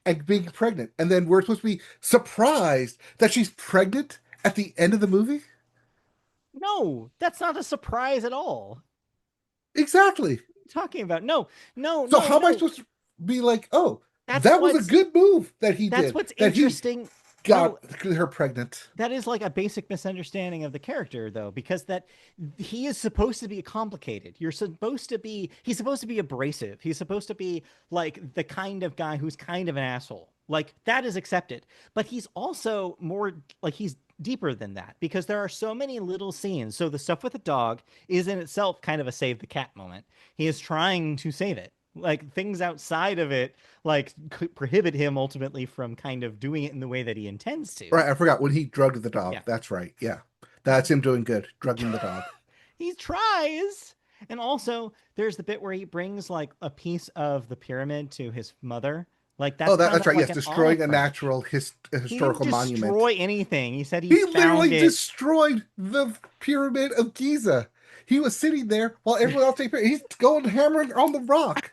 and being pregnant. And then we're supposed to be surprised that she's pregnant at the end of the movie? No, that's not a surprise at all. Exactly. Talking about no. So how am I supposed to be like, oh, that was a good move that he did? That's what's interesting. got Oh, her pregnant. that is like a basic misunderstanding of the character though, because that he is supposed to be complicated. He's supposed to be abrasive. He's supposed to be like the kind of guy who's kind of an asshole. Like that is accepted. But he's also more like he's deeper than that because there are so many little scenes. So the stuff with the dog is in itself kind of a save the cat moment. He is trying to save it. Like things outside of it like prohibit him ultimately from kind of doing it in the way that he intends to. Right, I forgot when he drugged the dog. Yeah. That's right. Yeah. That's him doing good, drugging the dog. He tries. And also, there's the bit where he brings like a piece of the pyramid to his mother. Like Oh, that's kind that's of right. like Yes, an olive destroying a branch. natural He didn't historical monument. destroy anything. He said he He found literally it. destroyed the pyramid of Giza. He was sitting there while everyone else he's going hammering on the rock.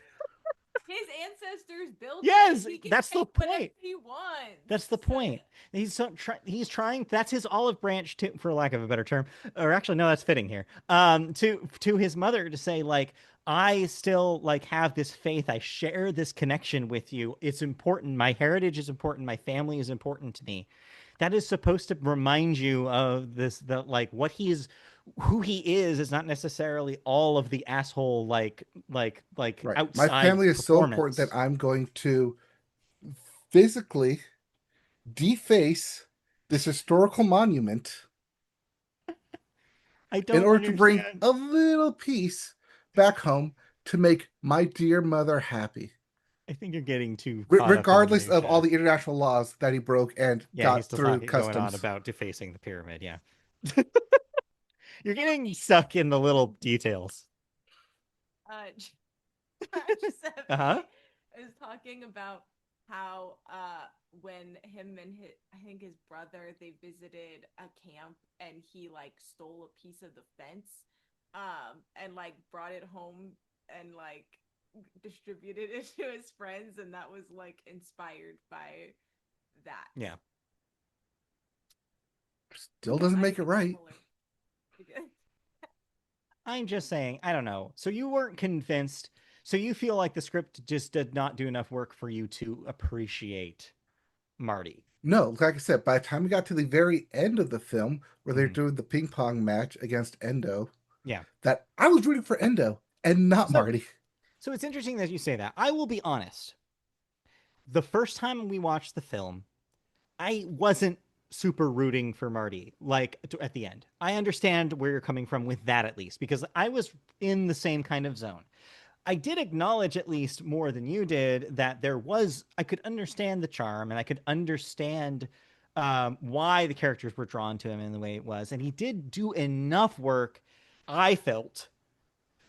His ancestors built it. Yes, He can that's the take whatever point. he wants. That's the point. He's trying. That's his olive branch to, for lack of a better term, or actually, no, that's fitting here. To his mother to say like, I still like have this faith. I share this connection with you. It's important. My heritage is important. My family is important to me. That is supposed to remind you of this. The like what he's, who he is not necessarily all of the asshole like Right. My outside family is so important that performance. I'm going to physically deface this historical monument I in don't order to bring understand. a little piece back home to make my dear mother happy, I think you're getting too caught up in the regardless of all minutia. the international laws that he broke and Yeah, he's got still through talking going on customs. about defacing the pyramid. Yeah. You're getting stuck in the little details. uh, Uh-huh. Giuseppe is talking about how when him and his I think his brother they visited a camp and he like stole a piece of the fence and like brought it home and like distributed it to his friends and that was like inspired by that. Yeah. Still doesn't I make it think it's right. hilarious. I'm just saying, I don't know. So you weren't convinced. So you feel like the script just did not do enough work for you to appreciate Marty. No, like I said, by the time we got to the very end of the film where they're Mhm. doing the ping pong match against Endo, Yeah. that I was rooting for Endo and not So Marty. so it's interesting that you say that. I will be honest. The first time we watched the film, I wasn't super rooting for Marty like at the end. I understand where you're coming from with that at least because I was in the same kind of zone. I did acknowledge at least more than you did that I could understand the charm and I could understand why the characters were drawn to him in the way it was. And he did do enough work, I felt,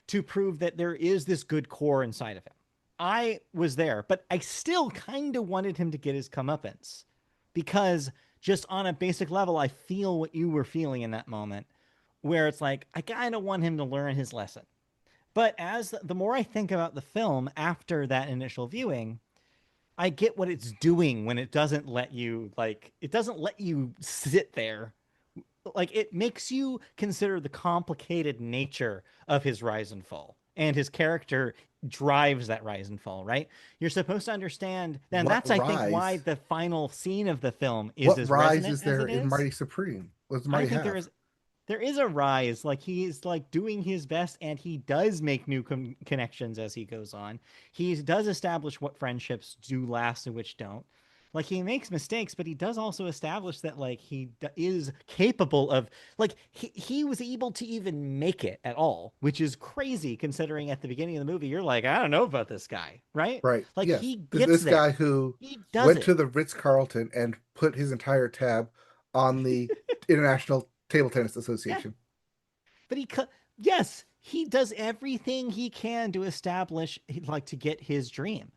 to prove that there is this good core inside of him. I was there, but I still kind of wanted him to get his comeuppance because just on a basic level, I feel what you were feeling in that moment, where it's like, I kind of want him to learn his lesson. But as the more I think about the film after that initial viewing, I get what it's doing when it doesn't let you it doesn't let you sit there. Like it makes you consider the complicated nature of his rise and fall. And his character drives that rise and fall, right? You're supposed to understand, and What that's I think why rise? the final scene of the film is What as rise resonant is as there it in is. Mighty Supreme? What does I Marty think have? there is a rise. Like he is like doing his best and he does make new connections as he goes on. He does establish what friendships do last and which don't. Like he makes mistakes, but he does also establish that like is capable of like he was able to even make it at all, which is crazy considering at the beginning of the movie you're like, I don't know about this guy, right? Right. Like Yes. he This gets this guy there. who He does went it. to the Ritz-Carlton and put his entire tab on the International Table Tennis Yeah. Association. But yes, he does everything he can to establish like to get his dream.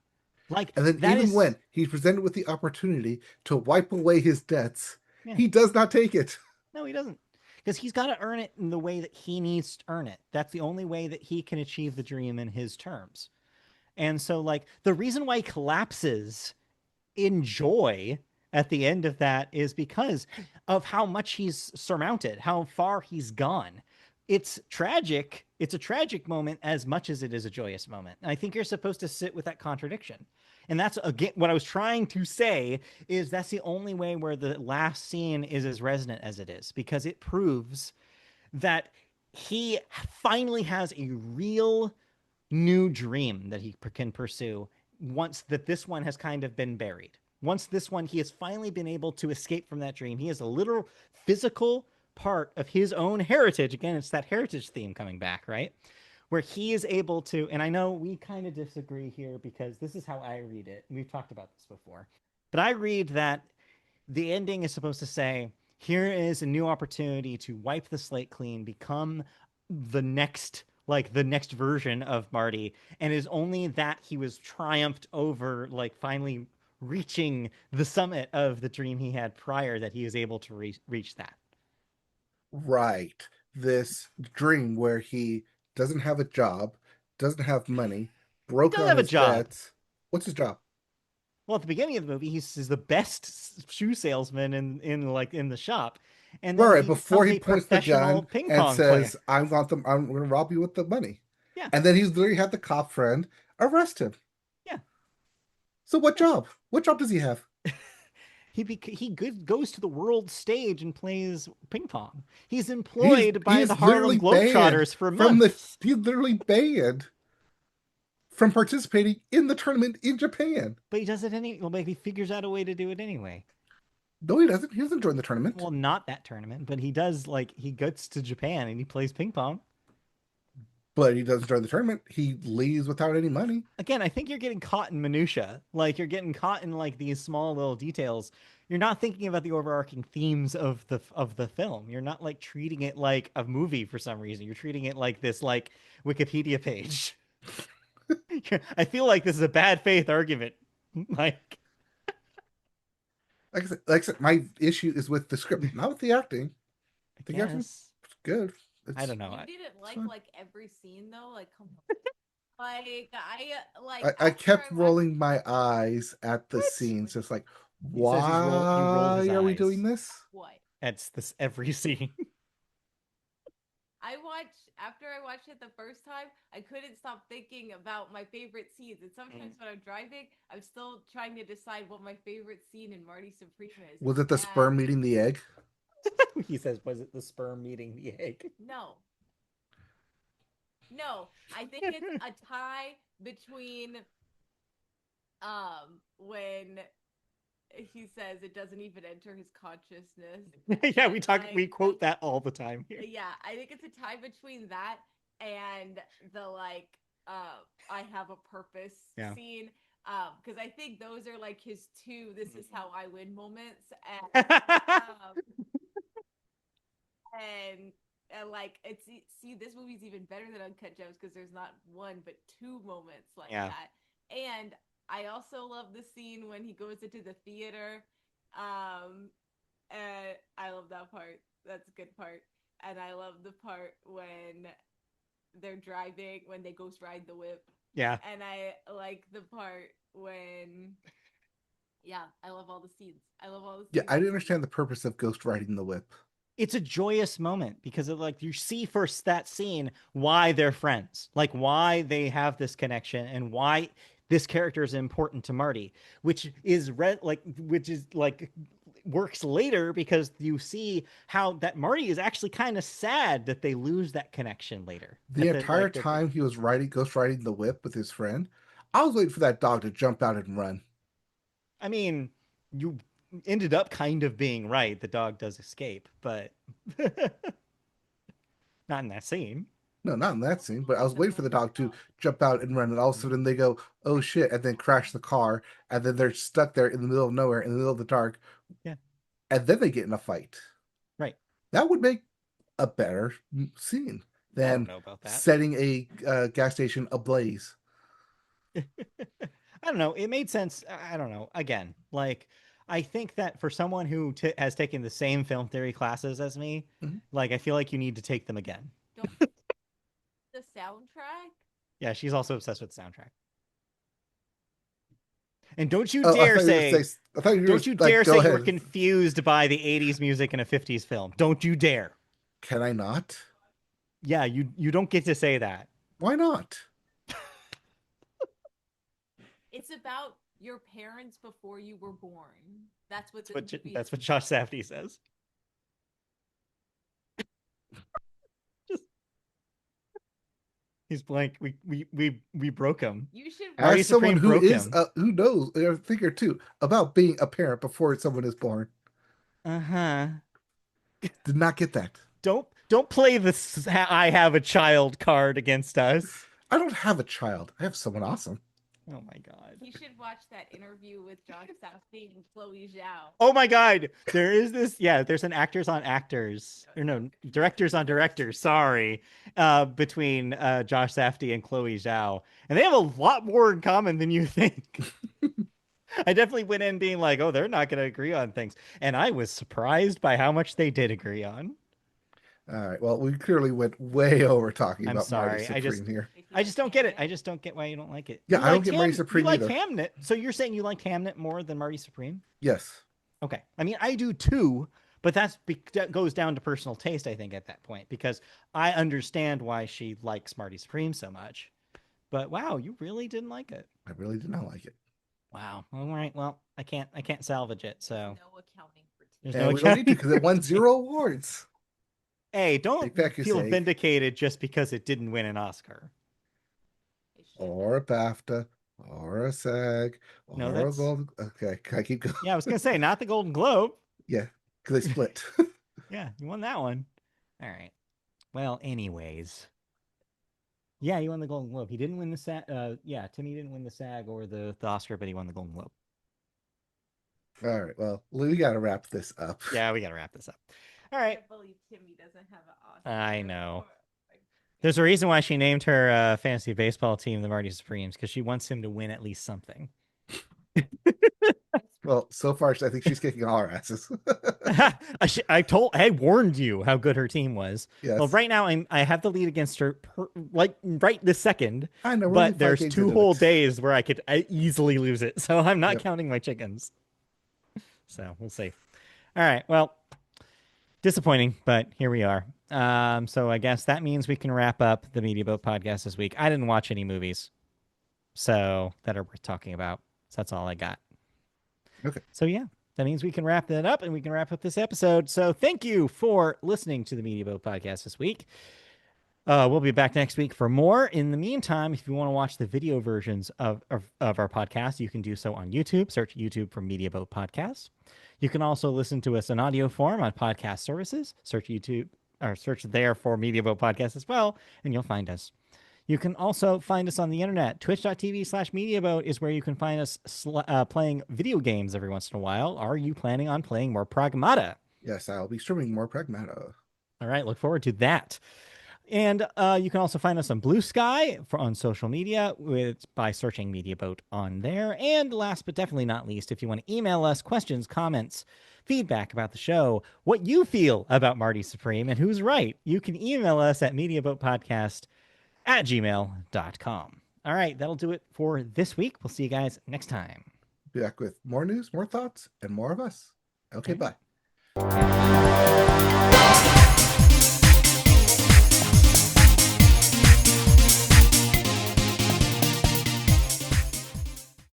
Like And then that even is when he's presented with the opportunity to wipe away his debts, yeah. he does not take it. No, he doesn't. Because he's got to earn it in the way that he needs to earn it. That's the only way that he can achieve the dream in his terms. And so like the reason why he collapses in joy at the end of that is because of how much he's surmounted, how far he's gone. It's tragic. It's a tragic moment as much as it is a joyous moment. And I think you're supposed to sit with that contradiction. And that's again what I was trying to say is that's the only way where the last scene is as resonant as it is because it proves that he finally has a real new dream that he can pursue once that this one has kind of been buried. Once this one, he has finally been able to escape from that dream. He has a literal physical part of his own heritage. Again, it's that heritage theme coming back, right? Where he is able to, and I know we kind of disagree here because this is how I read it. We've talked about this before. But I read that the ending is supposed to say, here is a new opportunity to wipe the slate clean, become the next version of Marty, and it is only that he was triumphed over, like finally reaching the summit of the dream he had prior that he was able to reach that. Right. This dream where he doesn't have a job, doesn't have money, He broke does on have a his job. debts. What's his job? Well, at the beginning of the movie, he's the best shoe salesman in the shop, and then Right, he before becomes he a points the professional gun ping and pong player. says, I'm gonna rob you with the money. Yeah, And then he's literally had the cop friend arrest him. yeah, So what yeah. job? What job does he have? Goes to the world stage and plays ping pong. He's He's employed by the he's Harlem literally banned Globetrotters for from the months. he's literally banned from participating in the tournament in Japan. But he does it well, maybe he figures out a way to do it anyway. No, he doesn't. He doesn't join the tournament. Well, not that tournament, but he does. Like he gets to Japan and he plays ping pong. But he doesn't join the tournament. He leaves without any money. Again, I think you're getting caught in minutia. Like you're getting caught in like these small little details. You're not thinking about the overarching themes of the film. You're not like treating it like a movie for some reason. You're treating it like this like Wikipedia page. I feel like this is a bad faith argument. Like, Like I said, my issue is with the script, not with the acting. I The acting guess is good. I don't know. You didn't It's like fine. every scene though. Like, come on. Like like I after kept I watched rolling my eyes at the What? scenes, just like, He says he rolled his why are we doing eyes. this? what That's this every scene. I watched after I watched it the first time, I couldn't stop thinking about my favorite scenes. And sometimes when I'm driving, I'm still trying to decide what my favorite scene in Marty Supreme is. Was it the And sperm meeting the egg? He says, "Was it the sperm meeting the egg?" no, no, I think it's a tie between when he says it doesn't even enter his consciousness. Yeah, And we like quote that all the time here. yeah, I think it's a tie between that and the like I have a purpose Yeah. scene. Because I think those are like his two this is how I win moments. And like it's see this movie's even better than Uncut Gems because there's not one but two moments like Yeah. that. And I also love the scene when he goes into the theater. And I love that part. That's a good part. And I love the part when they're driving when they ghost ride the whip. Yeah. And I like the part when yeah, I love all the scenes. I love all the Yeah, scenes. I didn't understand the purpose of ghost riding the whip. It's a joyous moment because of like you see first that scene why they're friends, like why they have this connection and why this character is important to Marty, which is like works later because you see how that Marty is actually kind of sad that they lose that connection later. The That the entire like that time he was riding ghost riding the whip with his friend, I was waiting for that dog to jump out and run. I mean, you ended up kind of being right. The dog does escape, but not in that scene. No, not in that scene, but I was The waiting for the moment dog to though. jump out and run, and all of a sudden they go, "Oh shit!" and then crash the car, and then they're stuck there in the middle of nowhere, in the middle of the dark, Yeah, and then they get in a fight. right. That would make a better scene I don't than know about that. setting a gas station ablaze. I don't know. It made sense. I don't know. Again, like I think that for someone who has taken the same film theory classes as me, Mhm. like I feel like you need to take them again. Don't the soundtrack? Yeah, she's also obsessed with the soundtrack. And Oh, I thought you were don't gonna you like dare go say you were ahead. confused by the 80s music in a 50s film. Don't you dare. Can I not? Yeah, you don't get to say that. Why not? It's about your parents before you were born. That's what That's what Josh Safdie says. Just, he's blank. We broke him. You should. Marty As someone Supreme who broke is him. who knows a thing or two about being a parent before someone is born, Uh-huh. did not get that. Don't play this I have a child card against us. I don't have a child. I have someone awesome. Oh my god. You should watch that interview with Josh Safdie and Chloe Zhao. Oh my god. There is this, yeah, there's an actors on actors. Or no, directors on directors, sorry. Between Josh Safdie and Chloe Zhao. And they have a lot more in common than you think. I definitely went in being like, oh, they're not going to agree on things. And I was surprised by how much they did agree on. All right. Well, we clearly went way over talking I'm about Marty sorry. Supreme here. I just don't get it. I just don't get why you don't like it. Yeah, You I don't liked get Marty Supreme You like either. Hamnet. So you're saying you like Hamnet more than Marty Supreme? Yes. Okay. I mean, I do too, but that goes down to personal taste, I think, at that point, because I understand why she likes Marty Supreme so much. But wow, you really didn't like it. I really did not like it. Wow. All right. Well, I can't salvage it. So No accounting for there's And no we don't need to accounting because it won 0 awards. Hey, don't Take back your feel save. vindicated just because it didn't win an Oscar. Or a BAFTA, or a SAG, or No, a that's Gold. Okay, can I keep going? yeah. I was gonna say not the Golden Globe. Yeah, because they split. Yeah, you won that one. All right. Well, anyways, yeah, he won the Golden Globe. He didn't win the SAG. Yeah, Timmy didn't win the SAG or the Oscar, but he won the Golden Globe. All right, well, we got to wrap this up. Yeah, we gotta wrap this up. All right. I can't believe Timmy doesn't have an Oscar. I know. There's a reason why she named her fantasy baseball team the Marty Supremes, because she wants him to win at least something. Well, so far, I think she's kicking all our asses. I warned you how good her team was. Yes. Well, right now I have the lead against her, like right this second. I know, but there's 2 whole days where I could easily lose it, so I'm not counting my chickens. So we'll see. All right, well, disappointing, but here we are. So I guess that means we can wrap up the Media Boat podcast this week. I didn't watch any movies, so that are worth talking about. So that's all I got. Okay. So yeah, that means we can wrap that up and we can wrap up this episode. So thank you for listening to the Media Boat podcast this week. We'll be back next week for more. In the meantime, if you want to watch the video versions of our podcast, you can do so on YouTube. Search YouTube for Media Boat Podcast. You can also listen to us in audio form on podcast services. Search YouTube or search there for Media Boat Podcast as well, and you'll find us. You can also find us on the internet. Twitch.tv/MediaBoat is where you can find us playing video games every once in a while. Are you planning on playing more Pragmata? Yes, I'll be streaming more Pragmata. All right, look forward to that. And you can also find us on Blue Sky on social media by searching Media Boat on there. And last but definitely not least, if you want to email us questions, comments, feedback about the show, what you feel about Marty Supreme and who's right, you can email us at mediaboatpodcast@gmail.com. All right, that'll do it for this week. We'll see you guys next time. Be back with more news, more thoughts, and more of us. Okay, bye.